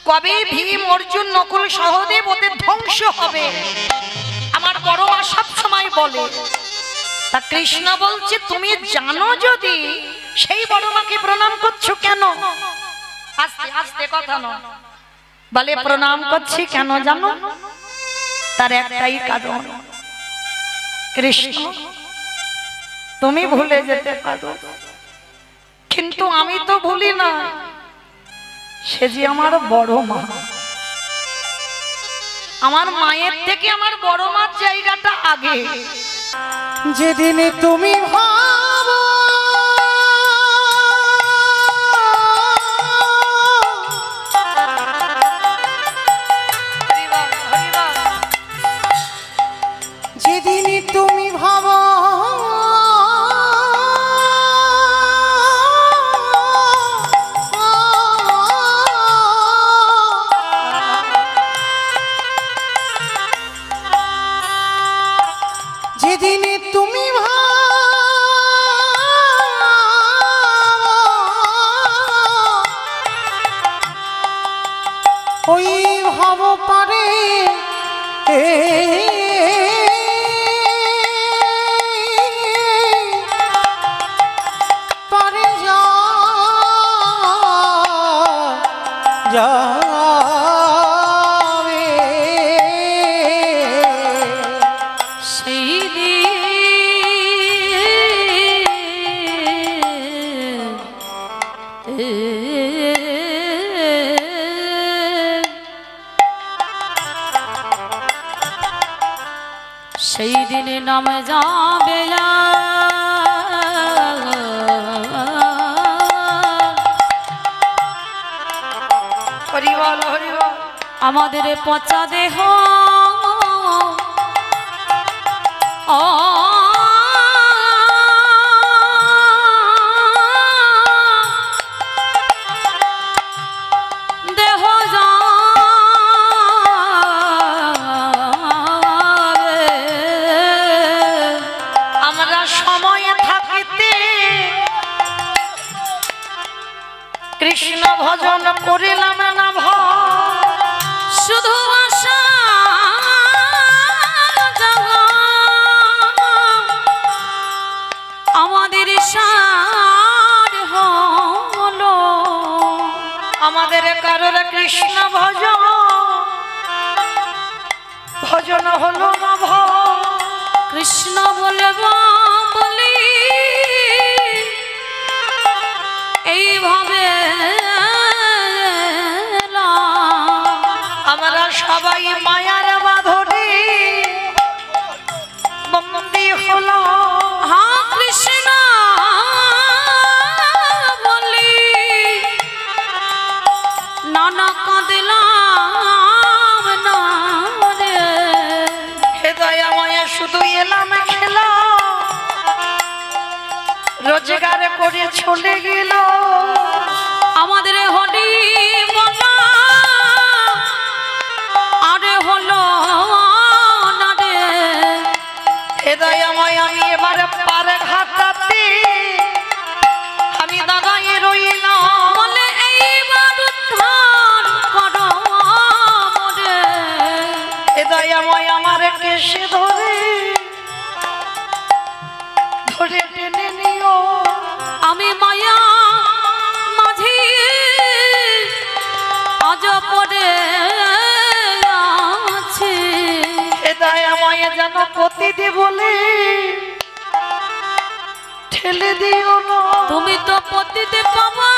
কবে ভীম অর্জুন নকুল সহদেব ওদের ধ্বংস হবে, আমার বড় মা সব সময় বলে। তা কৃষ্ণ বলছে তুমি জানো যদি সেই বড় মাকে প্রণাম করছো কেন? আস্তে আস্তে কথা নয়, বলে প্রণাম করছি কেন জানো? তার একটাই কারণ, কৃষ্ণ তুমি ভুলে যেতে পারো কিন্তু আমি তো ভুলি না, সে যে আমার বড় মা, আমার মায়ের থেকে আমার বড় মার জায়গাটা আগে। যেদিন তুমি ভাবো যেদিন তুমি ভাবো যেদিন তুমি ওই ভাব পারে পারে যাবে সেই সেই দিনে নামে যাবে হরিবল হরিবল। আমাদের পচা দেহ দেহ আমরা সময়ে থাকিতে কৃষ্ণ ভজন করিলাম না ভয়, শুধু আশা আমাদের সার হলো, আমাদের কারোর কৃষ্ণ ভজন ভজন হলো না ভয়। কৃষ্ণ বলব বলি এইভাবে আমরা সবাই মায়ার বাঁধনে বন্দী হলো। হা কৃষ্ণ বলি নানা কাঁদলাম না রে, হৃদয় মায়া শুধু এলাম খেলা রোজগার করে চলে গেল। আমাদের হলি বলা আরে হলো না রে, হৃদয় মায়া আমি এবারে পারে ঘাটাতে আমি দাদাই রইলাম। বলে এইবার উদ্ধার করো মোরে, হৃদয় মায়া আমার কেশে ধরে ধরে টেনে নিও। আমি মায়া মাঝি আজ পড়ে আছি, হৃদয় মায়া যেন পতিতে বলে ঠেলে দিও না। তুমি তো পতিতে পাবা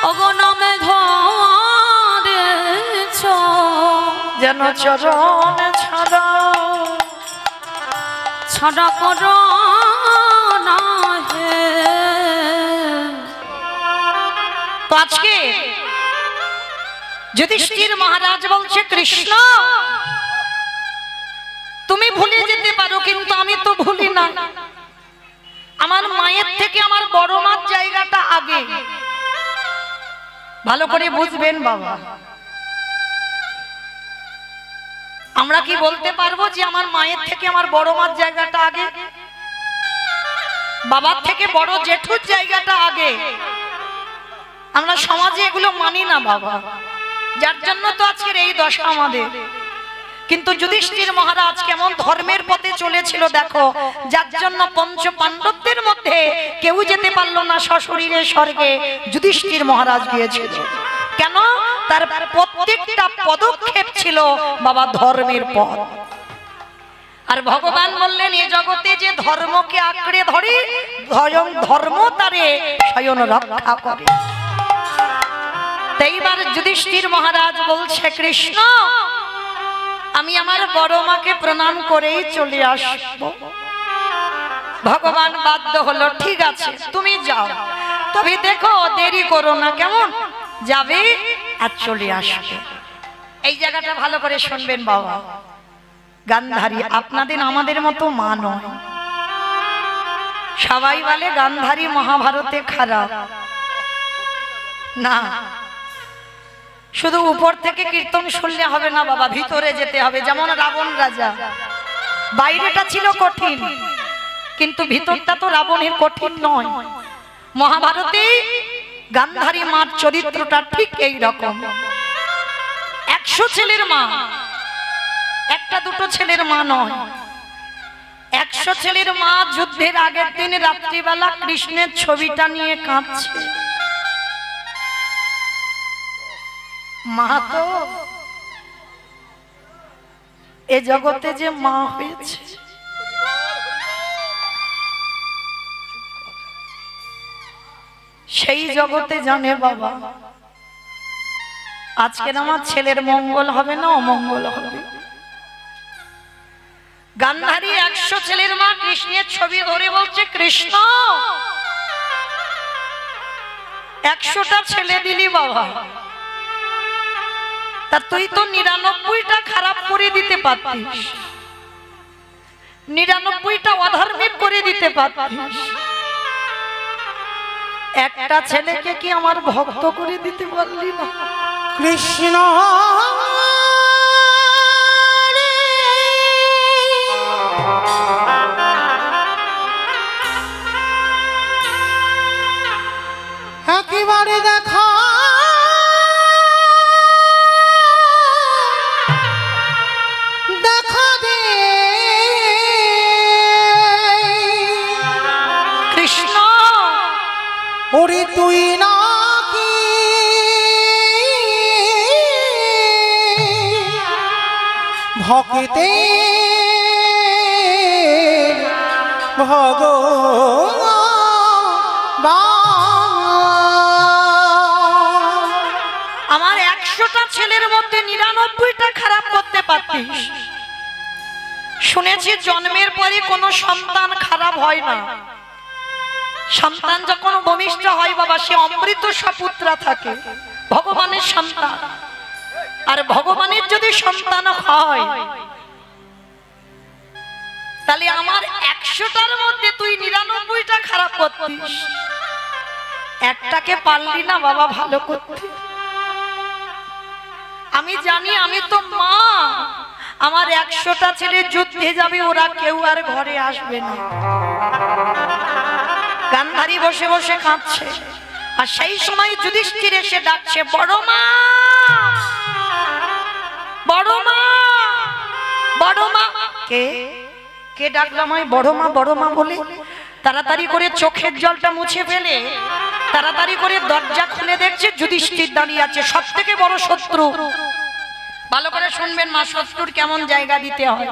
ওগো নামে ধরেছ, যেন চরণ ছাড়া ছাড়া করো না হে। তো আজকে যুধিষ্ঠির মহারাজ বলছে কৃষ্ণ তুমি ভুলে যেতে পারো কিন্তু আমি তো ভুলি না, আমার মায়ের থেকে আমার বড় মার জায়গাটা আগে। ভালো করে বুঝবেন বাবা, আমরা কি বলতে পারবো যে আমার মায়ের থেকে আমার বড় মার জায়গাটা আগে? বাবার থেকে বড় জেঠুর জায়গাটা আগে। আমরা সমাজে এগুলো মানি না বাবা, যার জন্য তো আজকের এই দশা আমাদের। কিন্তু যুধিষ্ঠির মহারাজ কেমন ধর্মের পথে চলেছিল দেখো, যার জন্য পঞ্চ পাণ্ডবদের মধ্যে কেউ যেতে পারলো না সশরীরে স্বর্গে, যুধিষ্ঠির মহারাজ গিয়েছিল। কেন? তার প্রত্যেকটা পদক্ষেপ ছিল বাবা ধর্মের পথ। আর ভগবান বললেন এ জগতে যে ধর্মকে আঁকড়ে ধরে স্বয়ং ধর্ম তারে স্বয়ং রক্ষা করে। এইবার যুধিষ্ঠির মহারাজ বলছে কৃষ্ণ আমি আমার বড় মাকে প্রণাম করেই চলে আসব। ভগবান বাধ্য হলো ঠিক আছে তুমি যাও, তবে দেখো দেরি করো না, কেমন যাবে আর চলে আসবে। এই জায়গাটা ভালো করে শুনবেন বাবা। গান্ধারী আপনাদের আমাদের মতো মা নয়। সবাই বলে গান্ধারী মহাভারতে খারাপ না, শুধু উপর থেকে কীর্তন শুনলে হবে না বাবা, ভিতরে যেতে হবে। যেমন রাবণ রাজা, বাইরেটা ছিল কঠিন কিন্তু ভিতরটা তো রাবণের কঠিন নয়। মহাভারতে গান্ধারী মার চরিত্রটা ঠিক এই রকম। 100 ছেলের মা, একটা দুটো ছেলের মা নয়, 100 ছেলের মা। যুদ্ধের আগের দিন রাত্রিবেলা কৃষ্ণের ছবিটা নিয়ে কাঁদছে। মা তো এ জগতে যে মা হয়েছে, সেই জগতে জানে বাবা আজকে আমার ছেলের মঙ্গল হবে না অমঙ্গল হবে। গান্ধারী 100 ছেলের মা কৃষ্ণের ছবি ধরে বলছে কৃষ্ণ 100টা ছেলে দিলি বাবা, তা তুই তো 99টা খারাপ করে দিতে পারতিস, 99টা অধর্মের করে দিতে পারতিস, একটা ছেলেকে কি আমার ভক্ত করে দিতে পারলি না? কৃষ্ণ একেবারে দেখা দেখা দে কৃষ্ণ ওরে তুই নাকি ভক্তে আমার 100টা ছেলের মধ্যে 99টা খারাপ করতে পারতিস। শুনেছি জন্মের পরে কোনো সন্তান খারাপ হয় না, সন্তান যখন ভূমিষ্ঠ হয় বাবা সে অমৃত সপুত্রা থাকে, ভগবানের সন্তান। আর ভগবানের যদি সন্তান হয় তাহলে আমার 100টার মধ্যে তুই 99টা খারাপ করতিস, একটাকে পারলি না বাবা ভালো করতে। আমি জানি আমি তো মা, আমার 100টা ছেলে যুদ্ধে যাবে, ওরা কেউ আর ঘরে আসবে না। গান্ধারী বসে বসে কাঁদছে, আর সেই সময় যুধিষ্ঠির এসে ডাকছে বড় মা, বড় মা, বড় মা। কে কে ডাকলাম আমি বড় মা বড় মা বলে? তাড়াতাড়ি করে চোখের জলটা মুছে ফেলে তাড়াতাড়ি করে দরজা খুলে দেখছে যুধিষ্ঠির দাঁড়িয়ে আছে, সব থেকে বড় শত্রু। ভালো করে শুনবেন মা, শত্রুর কেমন জায়গা দিতে হয়।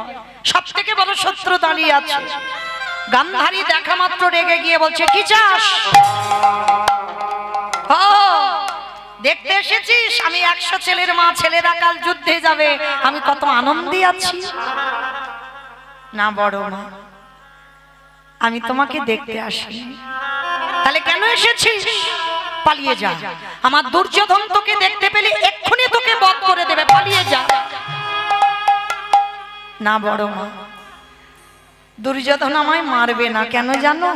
সব থেকে বড় শত্রু দাঁড়িয়ে আছে। গান্ধারী দেখা মাত্র রেগে গিয়ে বলছে কি চাস? দেখতে এসেছিস আমি 100 ছেলের মা, ছেলেরা কাল যুদ্ধে যাবে, আমি কত আনন্দে আছি। না বড় মা, আমি তোমাকে দেখতে আসি। তাহলে কেন এসেছিস? পালিয়ে যা, আমার দুর্যোধন তোকে দেখতে পেলে এক্ষুনি তোকে বধ করে দেবে, পালিয়ে যা। না বড় মা, দুর্যোধন আমায় মারবে না, কেন জানো?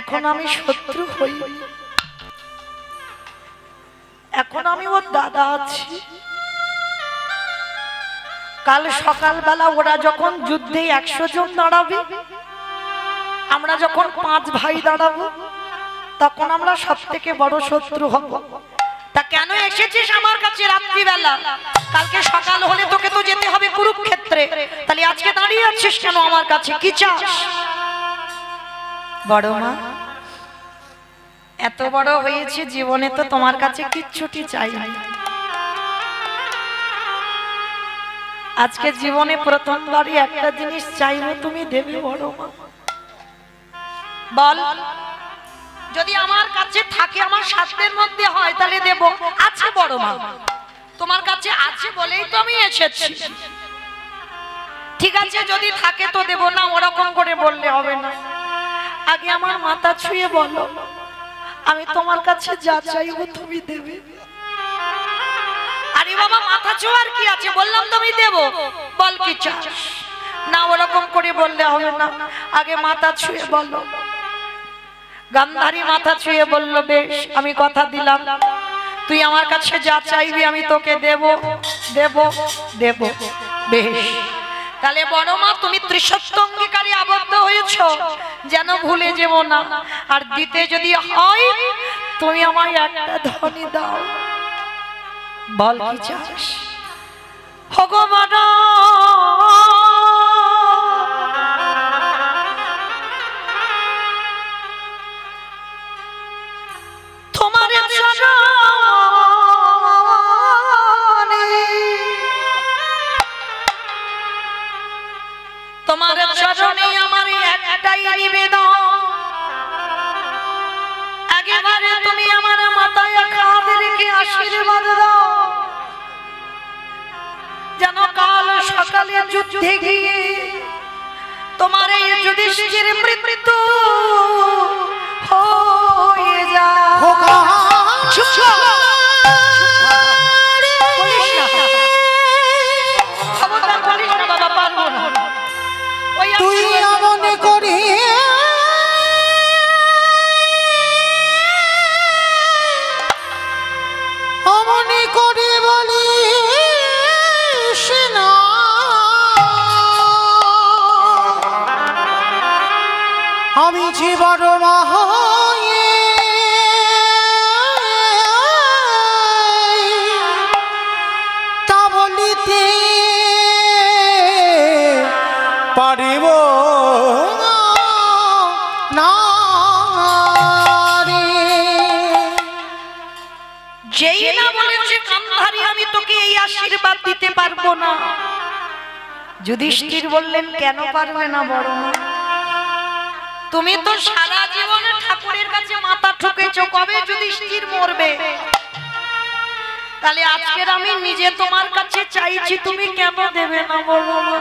এখন আমি শত্রু হই, এখন আমি ওর দাদা আছি। কাল সকালবেলা ওরা যখন যুদ্ধে 100 জন দাঁড়াবে, আমরা যখন 5 ভাই দাঁড়াবো, তখন আমরা সব থেকে বড় শত্রু হব। তা কেন এসেছিস আমার কাছে রাত্রিবেলা? কালকে সকাল হলে তোকে তো যেতে হবে কুরুক্ষেত্রে, তাহলে আজকে দাঁড়িয়ে আছিস কেন আমার কাছে? কি চাস? বড় মা, এত বড় হয়েছে জীবনে তো তোমার কাছে কিচ্ছুটি চাই না। আজকে জীবনে প্রথমবারই একটা জিনিস চাইবো, তুমি দেবে বড় মা। বল, যদি আমার কাছে থাকে, আমার সাধ্যের মধ্যে হয়, তাহলে দেব। আছে বড় মা, তোমার কাছে আছে বলেই তো আমি এসেছি। ঠিক আছে, যদি থাকে তো দেব, না ওরকম করে বললে হবে না। আগে আমার মাথা ছুঁয়ে বলো, আমি তোমার কাছে যা চাইবো তুমি দেবে। আরে বাবা, মাথা ছোঁয়ার কি আছে? বললাম তুমি দেব, বল কি চাস? না ওরকম করে বললে হবে না, আগে মাথা ছুঁয়ে বলো। গান্ধারী মাথা ছুঁয়ে বলল, বেশ, আমি কথা দিলাম, তুই আমার কাছে যা চাইবি আমি তোকে দেব দেব দেব। বেশ, তাহলে বড় মা তুমি ত্রিসত্য অঙ্গীকারে আবদ্ধ হয়েছ, যেন ভুলে যাব না। আর দিতে যদি হয়, তুমি আমায় একটা ধনী দাও। বল কি চাস? ভগবান তোমার তোমার চরণে আমার একটাই নিবেদন, একেবারে তুমি আমার মাথায় হাত রেখে আশীর্বাদ দাও, যেন কাল সকালে যুদ্ধে গিয়ে তোমার এই যুধিষ্ঠির মৃত্যু হয়ে যায়। তুই মনে করি অমনে করে বলি না, আমি যে বড় মা হয়ে তা বলিতে পারিব না রে। যেই না বলেছে গান্ধারী আমি তোকে এই আশীর্বাদ দিতে পারবো না, যুধিষ্ঠির বললেন, কেন পারবে না বড় মা? তুমি তো সারা জীবনে ঠাকুরের কাছে মাথা ঠুকেছো, কবে যুধিষ্ঠির মরবে? তাহলে আজকের আমি নিজে তোমার কাছে চাইছি, তুমি কেন দেবে না বড় মা?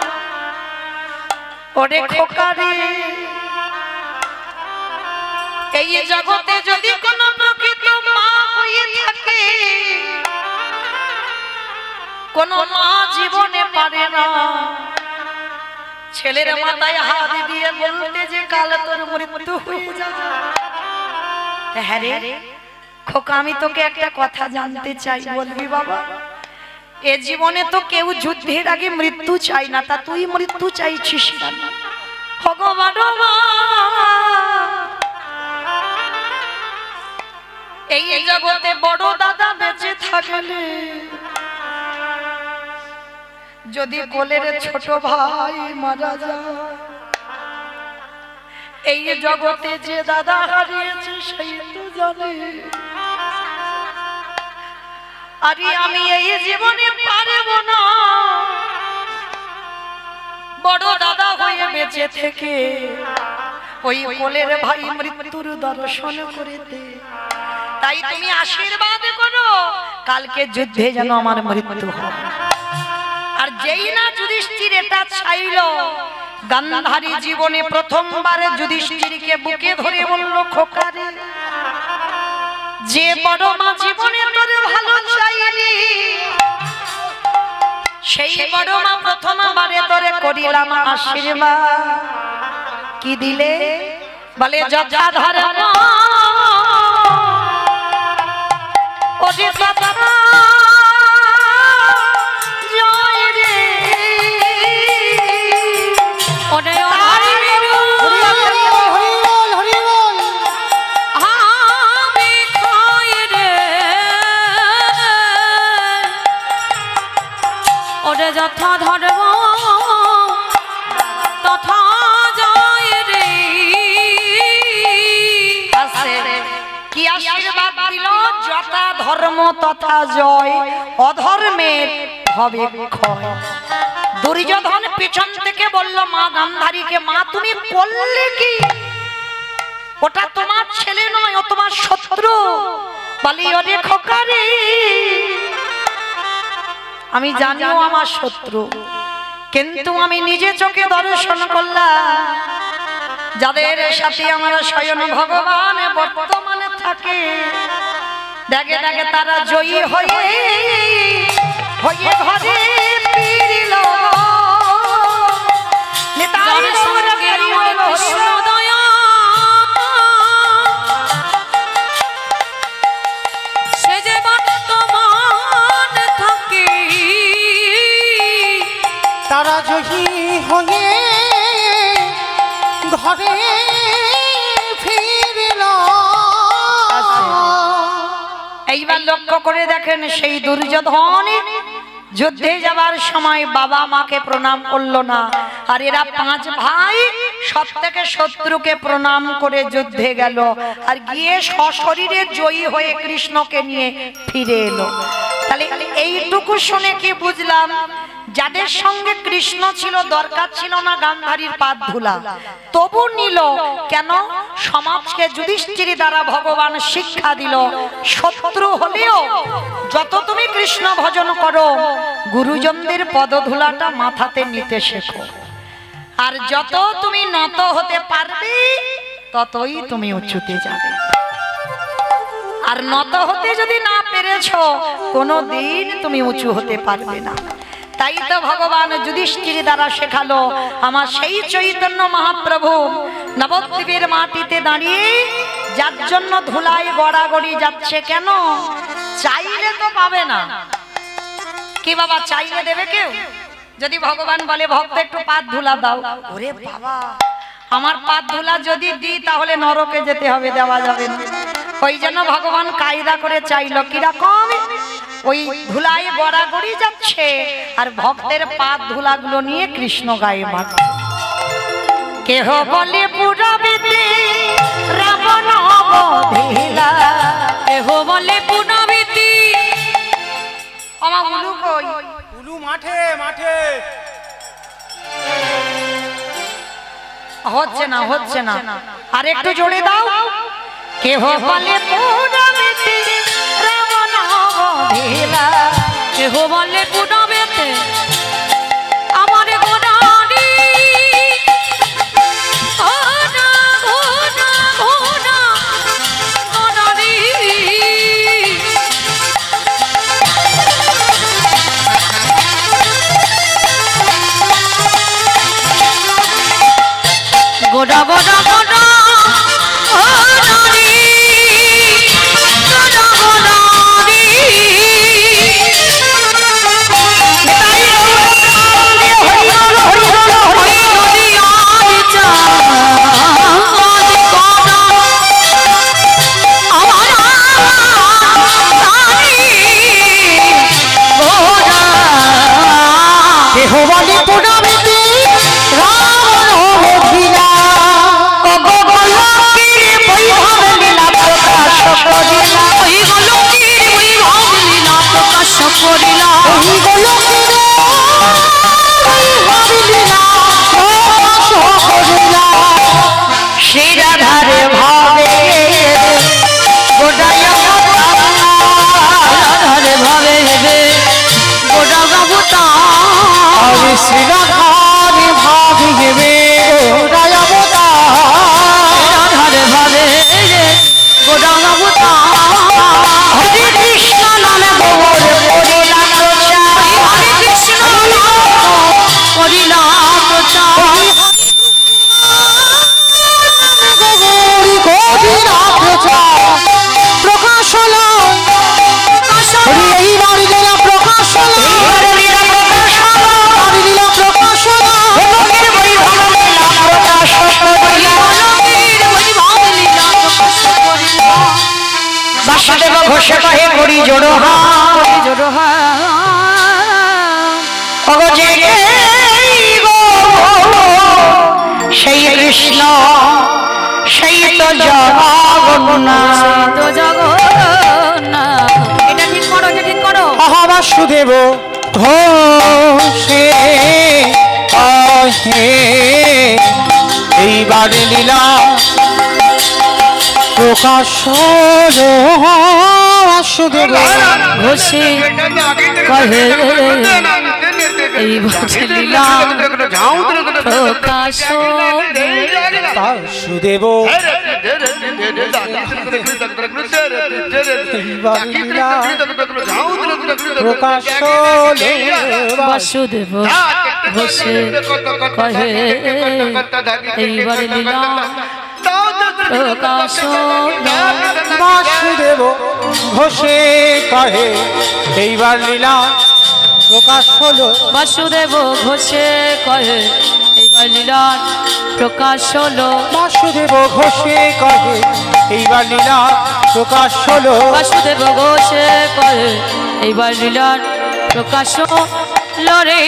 ওরে খোকারে, এই জগতে যদি কোনো প্রকৃত মা হয়ে থাকে, কোন মা জীবনে পারে না ছেলের মাথায় হাত দিয়ে বলতে যে কাল তোর মৃত্যু হয়ে যাবে। হ্যাঁ রে খোকা, আমি তোকে একটা কথা জানতে চাই, বলবি বাবা? এ জীবনে তো কেউ যুদ্ধের আগে মৃত্যু চাই না, তা তুই মৃত্যু চাইছিস কেন? ভগবান এই জগতে বড় দাদা বেঁচে থাকলে, যদি কোলের ছোট ভাই মারা যায়, এই জগতে যে দাদা হারিয়েছে সেই তো জানে। আরে আমি এই জীবনে পারব না বড় দাদা হয়ে বেঁচে থেকে ওই কোলের ভাই মৃত্যুর দর্শন করিতে। তাই তুমি আশীর্বাদ করো কালকে যুদ্ধে যেন আমার মৃত্যু হয়। আর যেই না যুধিষ্ঠির এটা চাইল, গান্ধারী জীবনে প্রথমবার যুধিষ্ঠিরকে বুকে ধরে বলল, খোকারে, যে বড় মা জীবনে তোর ভালো চাইলি, সেই বড় মা প্রথমবারে তোরে করিলাম আশীর্বাদ। কি দিলে? বলে যথা ধর্ম ও যে জয় রে ওরে যথা ধর্ম তথা জয় রে। কি আশীর্বাদ দিল, যথা ধর্ম তথা জয়, অধর্মের হবে ক্ষয়। দুর্যোধন পেছন থেকে বলল মা গান্ধারীকে, মা তুমি করলে কি? ওটা তোমার ছেলে নয়, ও তোমার শত্রু। বলি ওরে খোকারে, আমি জানিও আমার শত্রু, কিন্তু আমি নিজে চোখে দর্শন করলাম যাদের সাথে আমার স্বয়ং ভগবান বর্তমানে থাকে, দেখে দেখে তারা জয়ী হয়ে হয়ে ঘরে ফিরিল। নিতাই গৌর কৃষ্ণদয়া সে যে বর্তমান থাকে, তারা জয়ী হয়ে ঘরে ফিরল। এইবার লক্ষ্য করে দেখেন, সেই দুর্যোধন যুদ্ধে যাবার সময় বাবা মাকে প্রণাম করলো না, আর এরা পাঁচ ভাই সব থেকে শত্রুকে প্রণাম করে যুদ্ধে গেল, আর গিয়ে সশরীরে জয়ী হয়ে কৃষ্ণকে নিয়ে ফিরে এলো। তাহলে এইটুকু শুনে কি বুঝলাম, যাদের সঙ্গে কৃষ্ণ ছিল দরকার ছিল না গান্ধারীর পাদ ধুলা, তবু নিল কেন? সমাজকে যুধিষ্ঠির দ্বারা ভগবান শিক্ষা দিল, শত্রু হলেও যত তুমি কৃষ্ণ ভজন করো, গুরুজনদের পদধুলাটা মাথাতে নিতে শেখো, আর যত তুমি নত হতে পারবে ততই তুমি উঁচুতে যাবে। আর নত হতে যদি না পেরেছো, কোনোদিন তুমি উঁচু হতে পারবে না। তাই তো ভগবান যুধিষ্ঠির দ্বারা শেখালো, আমার সেই চৈতন্য মহাপ্রভু নবদ্বীপের মাটিতে দাঁড়িয়ে যার জন্য ধুলায় গড়াগড়ি যাচ্ছে, কেন? চাইলে তো পাবে না। কি বাবা, চাইলে দেবে কেউ? যদি ভগবান বলে ভক্ত একটু পাদ ধুলা দাও, ওরে বাবা আমার পাদ ধুলা যদি দিই তাহলে নরকে যেতে হবে, দেওয়া যাবে না। ওই জন্য ভগবান কায়দা করে চাইলো, কিরকম? ওই ধুলায় গড়াগড়ি যাচ্ছে আর ভক্তের পাদ ধুলাগুলো নিয়ে কৃষ্ণ গায়ে মাখছে। কেহ বলে পুরবিতে রাবণ অবধিলা, কেহ বলে পুনবিতি। আমার উলু কই? উলু মাঠে মাঠে। হচ্ছে না, হচ্ছে না, আর একটু জোরে দাও। কেহ বলে পুরবিতে রাবণ অবধিলা, কেহ বলে পুনবেতে আমার গোড়ারি গোড়া গোড়া গোড়া গোড়ারি। গোড়া গোড়া গোড়া গোড়ারি গোড়া গোড়ারি। জগন্নাথ জগন্নাথ। এটা ঠিক করো, এটা ঠিক করো। বাসুদেব ঘোষে কহে এইবারে লীলা প্রকাশ হলো। বাসুদেব ঘোষে কহে এইবারে লীলা প্রকাশ হলো। বাসুদেব প্রকাশ হলো। বাসুদেব ঘোষে কহে এইবারে লীলা প্রকাশ হলো। বাসুদেব ঘোষে কহে এইবার লীলা প্রকাশ হলো। বাসুদেব ঘোষে কহে এইবার লীলা প্রকাশ হলো। বাসুদেব ঘোষে কহে এইবার লীলা প্রকাশ হলো। বাসুদেব ঘোষে কহে এইবার লীলার প্রকাশ হলো রে।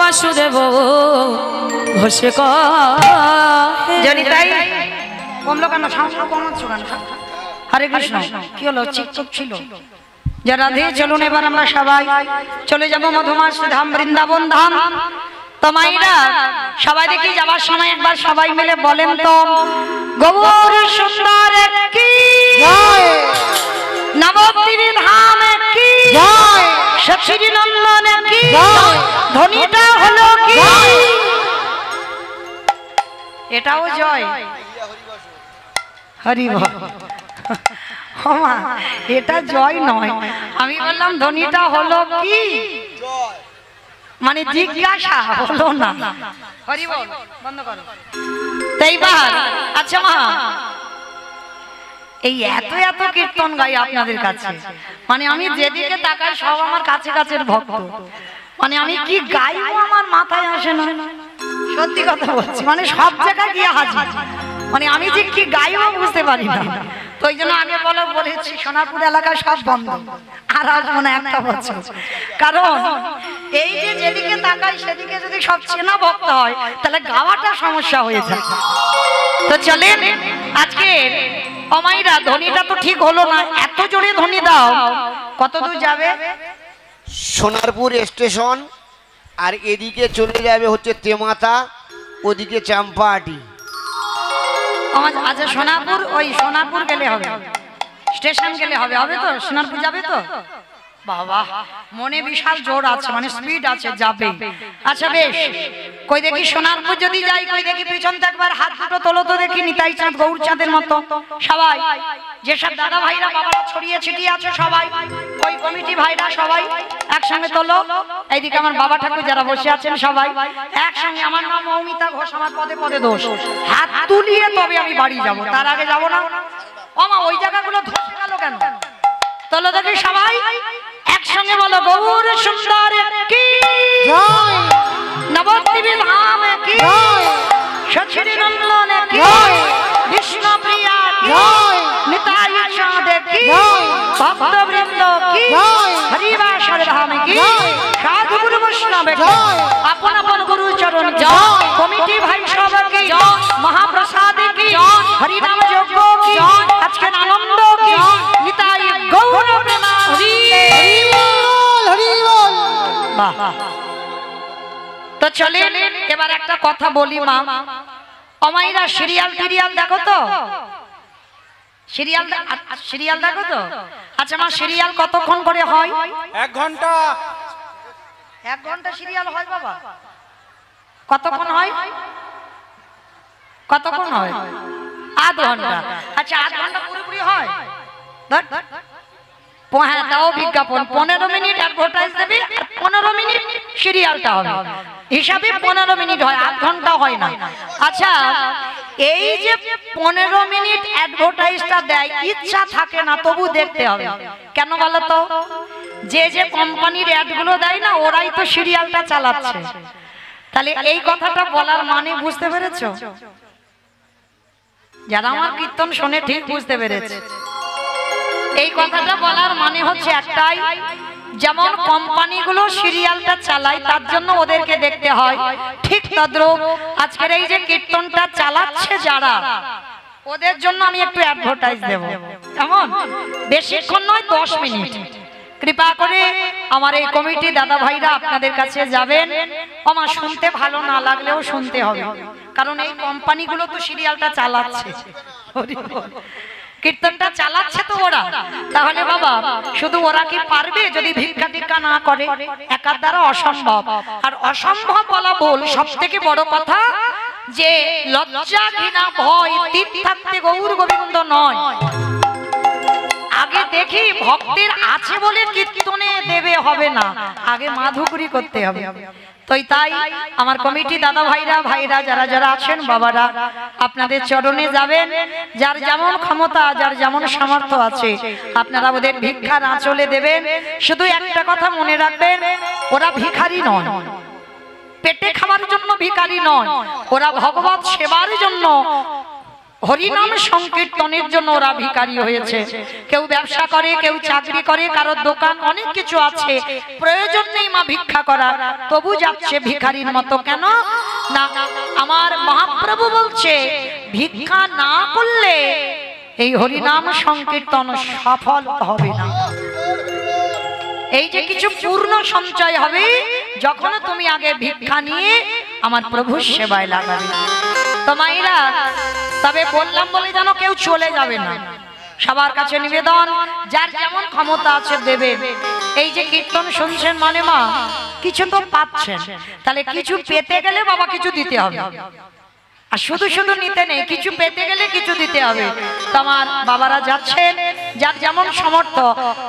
বাসুদেব ঘোষে কহে। জানি তাই কমলো কেন? সামনে কমাচ্ছ কেন? হরে কৃষ্ণ। কি হলো? চিকচিক ছিল। যা রাধে চলুন এবার আমরা সবাই চলে যাব মধুমাস ধাম, বৃন্দাবন ধাম। তো মাইরা সবাই দেখি যাবার সময় একবার সবাই মিলে বলেন তো, গৌর সুন্দর কি নবদ্বীপ ধাম কি সখী নন্দন কি ধ্বনিটা হলো কি? এটাও জয়। হরি বল। ওমা, এটা জয় নয়, আমি বললাম ধ্বনিটা হলো কি, মানে জিজ্ঞাসা হলো না। হরি বল, বন্ধ করো। তাইবার আচ্ছা মা, এই এত এত কীর্তন গাই আপনাদের কাছে, মানে আমি যেদিকে তাকাই সব আমার কাছে কাছের ভক্ত, মানে আমি কি গাইবো আমার মাথায় আসে না। সত্যি কথা বলছি, মানে সব জায়গায় গিয়ে হাজির, মানে আমি যে কি গাইবো বুঝতে পারি না। তো ওই জন্য আগে বলেছি সোনারপুর এলাকায় সব বন্ধ, আর আসবো না একটা বছর। কারণ এই যে যেদিকে তাকাই সেদিকে যদি সব চেনা ভক্ত হয় তাহলে গাওয়াটা সমস্যা হয়ে যায়। তো চলেন আজকে অমাইরা ধ্বনিটা তো ঠিক হলো না, এত জোরে ধ্বনি দাও। কত দূর যাবে? সোনারপুর স্টেশন, আর এদিকে চলে যাবে হচ্ছে তেমাতা, ওদিকে চাম্পাহাটি। আচ্ছা সোনারপুর, ওই সোনারপুর গেলে হবে, স্টেশন গেলে হবে, হবে তো? সোনারপুর যাবে তো? বাবা, মনে বিশাল জোর আছে, মানে স্পিড আছে, যাবে। আচ্ছা বেশ, কই দেখি সোনারপুর যদি যাই, কই দেখি পিছন থেকে একবার হাত দুটো তোলো তো দেখি, নিতাই চাঁদ গৌর চাঁদের মতো সবাই, যেসব দাদা ভাইরা বাবারা ছড়িয়ে ছিটিয়ে আছে সবাই, ওই কমিটি ভাইরা সবাই একসঙ্গে তোলো। এইদিকে আমার বাবা ঠাকুর যারা বসে আছেন সবাই একসঙ্গে। আমার নাম মৌমিতা ঘোষ, আমার পদে পদে দোষ। হাত তুলিয়ে তবে আমি বাড়ি যাব, তার আগে যাব না। ও মা, ওই জায়গাগুলো ধসে গেল কেন? তোলো দেখি সবাই একসঙ্গে বলো, গৌর সুন্দর কি জয়, নবদ্বীপ ধাম কি জয়, সখী নন্দন কি জয়, বিষ্ণু প্রিয়া কি জয়, নিতাই চাঁদ কি জয়, ভক্ত বৃন্দ কি জয়, হরিবাসর ধাম কি জয়, সাধু গুরু বৈষ্ণব কি জয়, আপন আপন গুরু চরণ কি জয়, কমিটি ভাই সব কি মহাপ্রসাদ কি হরিনাম যজ্ঞ কি আজকে আনন্দ কি নিতাই গৌর প্রেমা হরি বল, হরি বল। বাহ। তো চলে এবার একটা কথা বলি মা, অমাইরা সিরিয়াল টিরিয়াল দেখো তো? সিরিয়াল সিরিয়াল দেখো তো? আচ্ছা মা, সিরিয়াল কতক্ষণ করে হয়? 1 ঘন্টা। 1 ঘন্টা সিরিয়াল হয় বাবা? কতক্ষণ হয়? কতক্ষণ হয়? আধ ঘন্টা। আচ্ছা, আধ ঘন্টা পুরোপুরি হয়? ধর, হ্যাঁ তাও বিজ্ঞাপন 15 মিনিট অ্যাডভার্টাইজ দেবে, 15 মিনিট সিরিয়ালটা হবে, হিসাবে 15 মিনিট হয়, আধ ঘন্টা হয় না। আচ্ছা, এই যে 15 মিনিট অ্যাডভার্টাইজটা দেয়, ইচ্ছা থাকে না তবু দেখতে হবে। কেন বলো তো? যে যে কোম্পানির অ্যাডগুলো দেয় না, ওরাই তো সিরিয়ালটা চালাচ্ছে। তাহলে এই কথাটা বলার মানে বুঝতে পেরেছো? যারা আমার কীর্তন শুনে ঠিক বুঝতে পেরেছে। এই কথাটা বলার মানে হচ্ছে একটাই, যেমন কোম্পানিগুলো সিরিয়ালটা চালায় তার জন্য ওদেরকে দেখতে হয়, ঠিক তদ্রুপ আজকের এই যে কীর্তনটা চালাচ্ছে যারা, ওদের জন্য আমি একটু অ্যাডভার্টাইজ দেব। কেমন? বেশিক্ষণ নয়, 10 মিনিট। কৃপা করে আমার এই কমিটি দাদা ভাইরা আপনাদের কাছে যাবেন। আমার শুনতে ভালো না লাগলেও শুনতে হবে, কারণ এই কোম্পানিগুলো তো সিরিয়ালটা চালাচ্ছে, কীর্তনটা চালাচ্ছে তো ওরা। তাহলে বাবা শুধু ওরা কি পারবে যদি ভিক্ষা টিক্ষা না করে? একার দ্বারা অসম্ভব। আর অসম্ভব বলা ভুল, সব থেকে বড় কথা যে লজ্জা ঘৃণা ভয় তিন থাকতে গৌর গোবিন্দ নয়। আগে দেখি ভক্তের আছে বলে কীর্তনে দেবে হবে না, আগে মাধুকরী করতে হবে। তাই আমার কমিটি দাদা ভাইরা যারা যারা আছেন বাবারা, আপনাদের চরণে যাবেন। যার যেমন ক্ষমতা, যার যেমন সামর্থ্য আছে, আপনারা ওদের ভিক্ষার আঁচলে দেবেন। শুধু একটা কথা মনে রাখবেন, ওরা ভিখারি নয়, পেটে খাবার জন্য ভিখারি নয়, ওরা ভগবত সেবার জন্য, হরিনাম সংকীর্তনের জন্য ওরা ভিখারি হয়েছে। কেউ ব্যবসা করে, কেউ চাকরি করে, কারোর দোকান, অনেক কিছু আছে, প্রয়োজন নেই মা ভিক্ষা করা, তবু যাচ্ছে ভিখারির মতো। কেন না? আমার মহাপ্রভু বলছে ভিক্ষা না করলে এই হরিনাম সংকীর্তন সফল হবে না। এই যে কিছু পূর্ণ সঞ্চয় হবে যখন তুমি আগে ভিক্ষা নিয়ে আমার প্রভুর সেবায় লাগাবে। তো মায়েরা, তবে বললাম বলে যেন কেউ চলে যাবে না। সবার কাছে নিবেদন, যার যেমন ক্ষমতা আছে দেবেন। এই যে কীর্তন শুনছেন মানে মা কিছু তো পাচ্ছেন, তাহলে কিছু পেতে গেলে বাবা কিছু দিতে হবে। আর শুধু শুধু নিতে নেই, কিছু পেতে গেলে কিছু দিতে হবে। তো আমার বাবারা যাচ্ছেন, যার যেমন সামর্থ্য,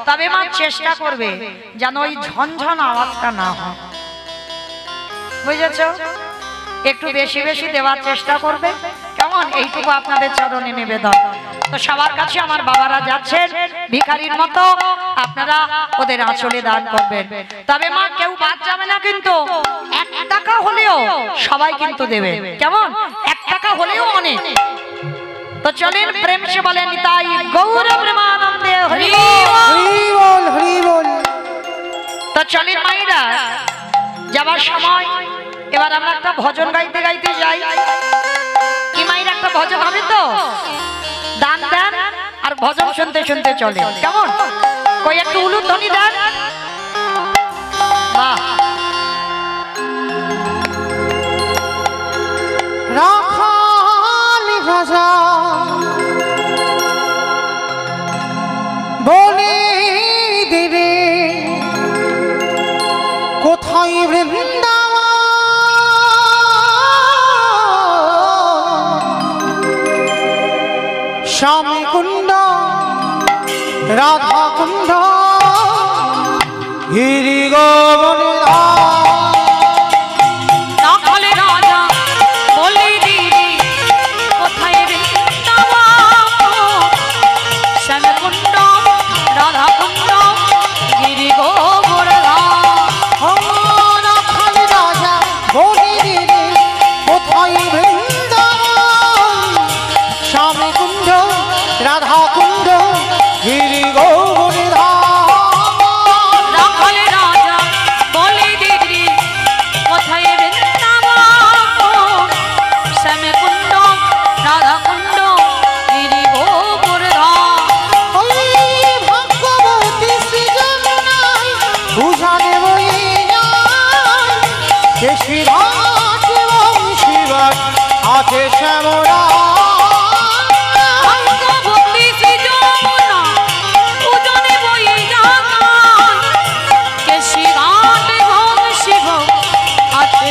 তবে মা চেষ্টা করবে যেন ওই ঝনঝন আওয়াজটা না হয়, বুঝেছ? একটু বেশি বেশি দেওয়ার চেষ্টা করবে। কেমন? এইটুকু আপনাদের চরণে নিবেদন। তো সবার কাছে আমার বাবারা যাচ্ছেন ভিখারির মতো, আপনারা ওদের আঁচলে দান করবেন। তবে মা কেউ বাদ যাবে না, কিন্তু 1 টাকা হলেও সবাই কিন্তু দেবে। কেমন? 1 টাকা হলেও অনেক। তো চলেন প্রেম সে বলেন তাই গৌর প্রেমানন্দে হরি বল হরি বল। তো চলেন মাইরা, যাবার সময় এবার আমরা একটা ভজন গাইতে গাইতে যাই। কি মাইরা একটা ভজন হবে তো? দান দেন আর ভজন শুনতে শুনতে চলে। কেমন? কই একটু উলুধ্বনি দেন। বাহ! রাখালি ভাষা বলে দেবে কোথায় বৃন্দাবন, শ্যামী কুণ্ড রাধা কুণ্ড গিরি গোবর্ধন। রাধা কুণ্ড গিরি আছে শ্যামরা শিব আছে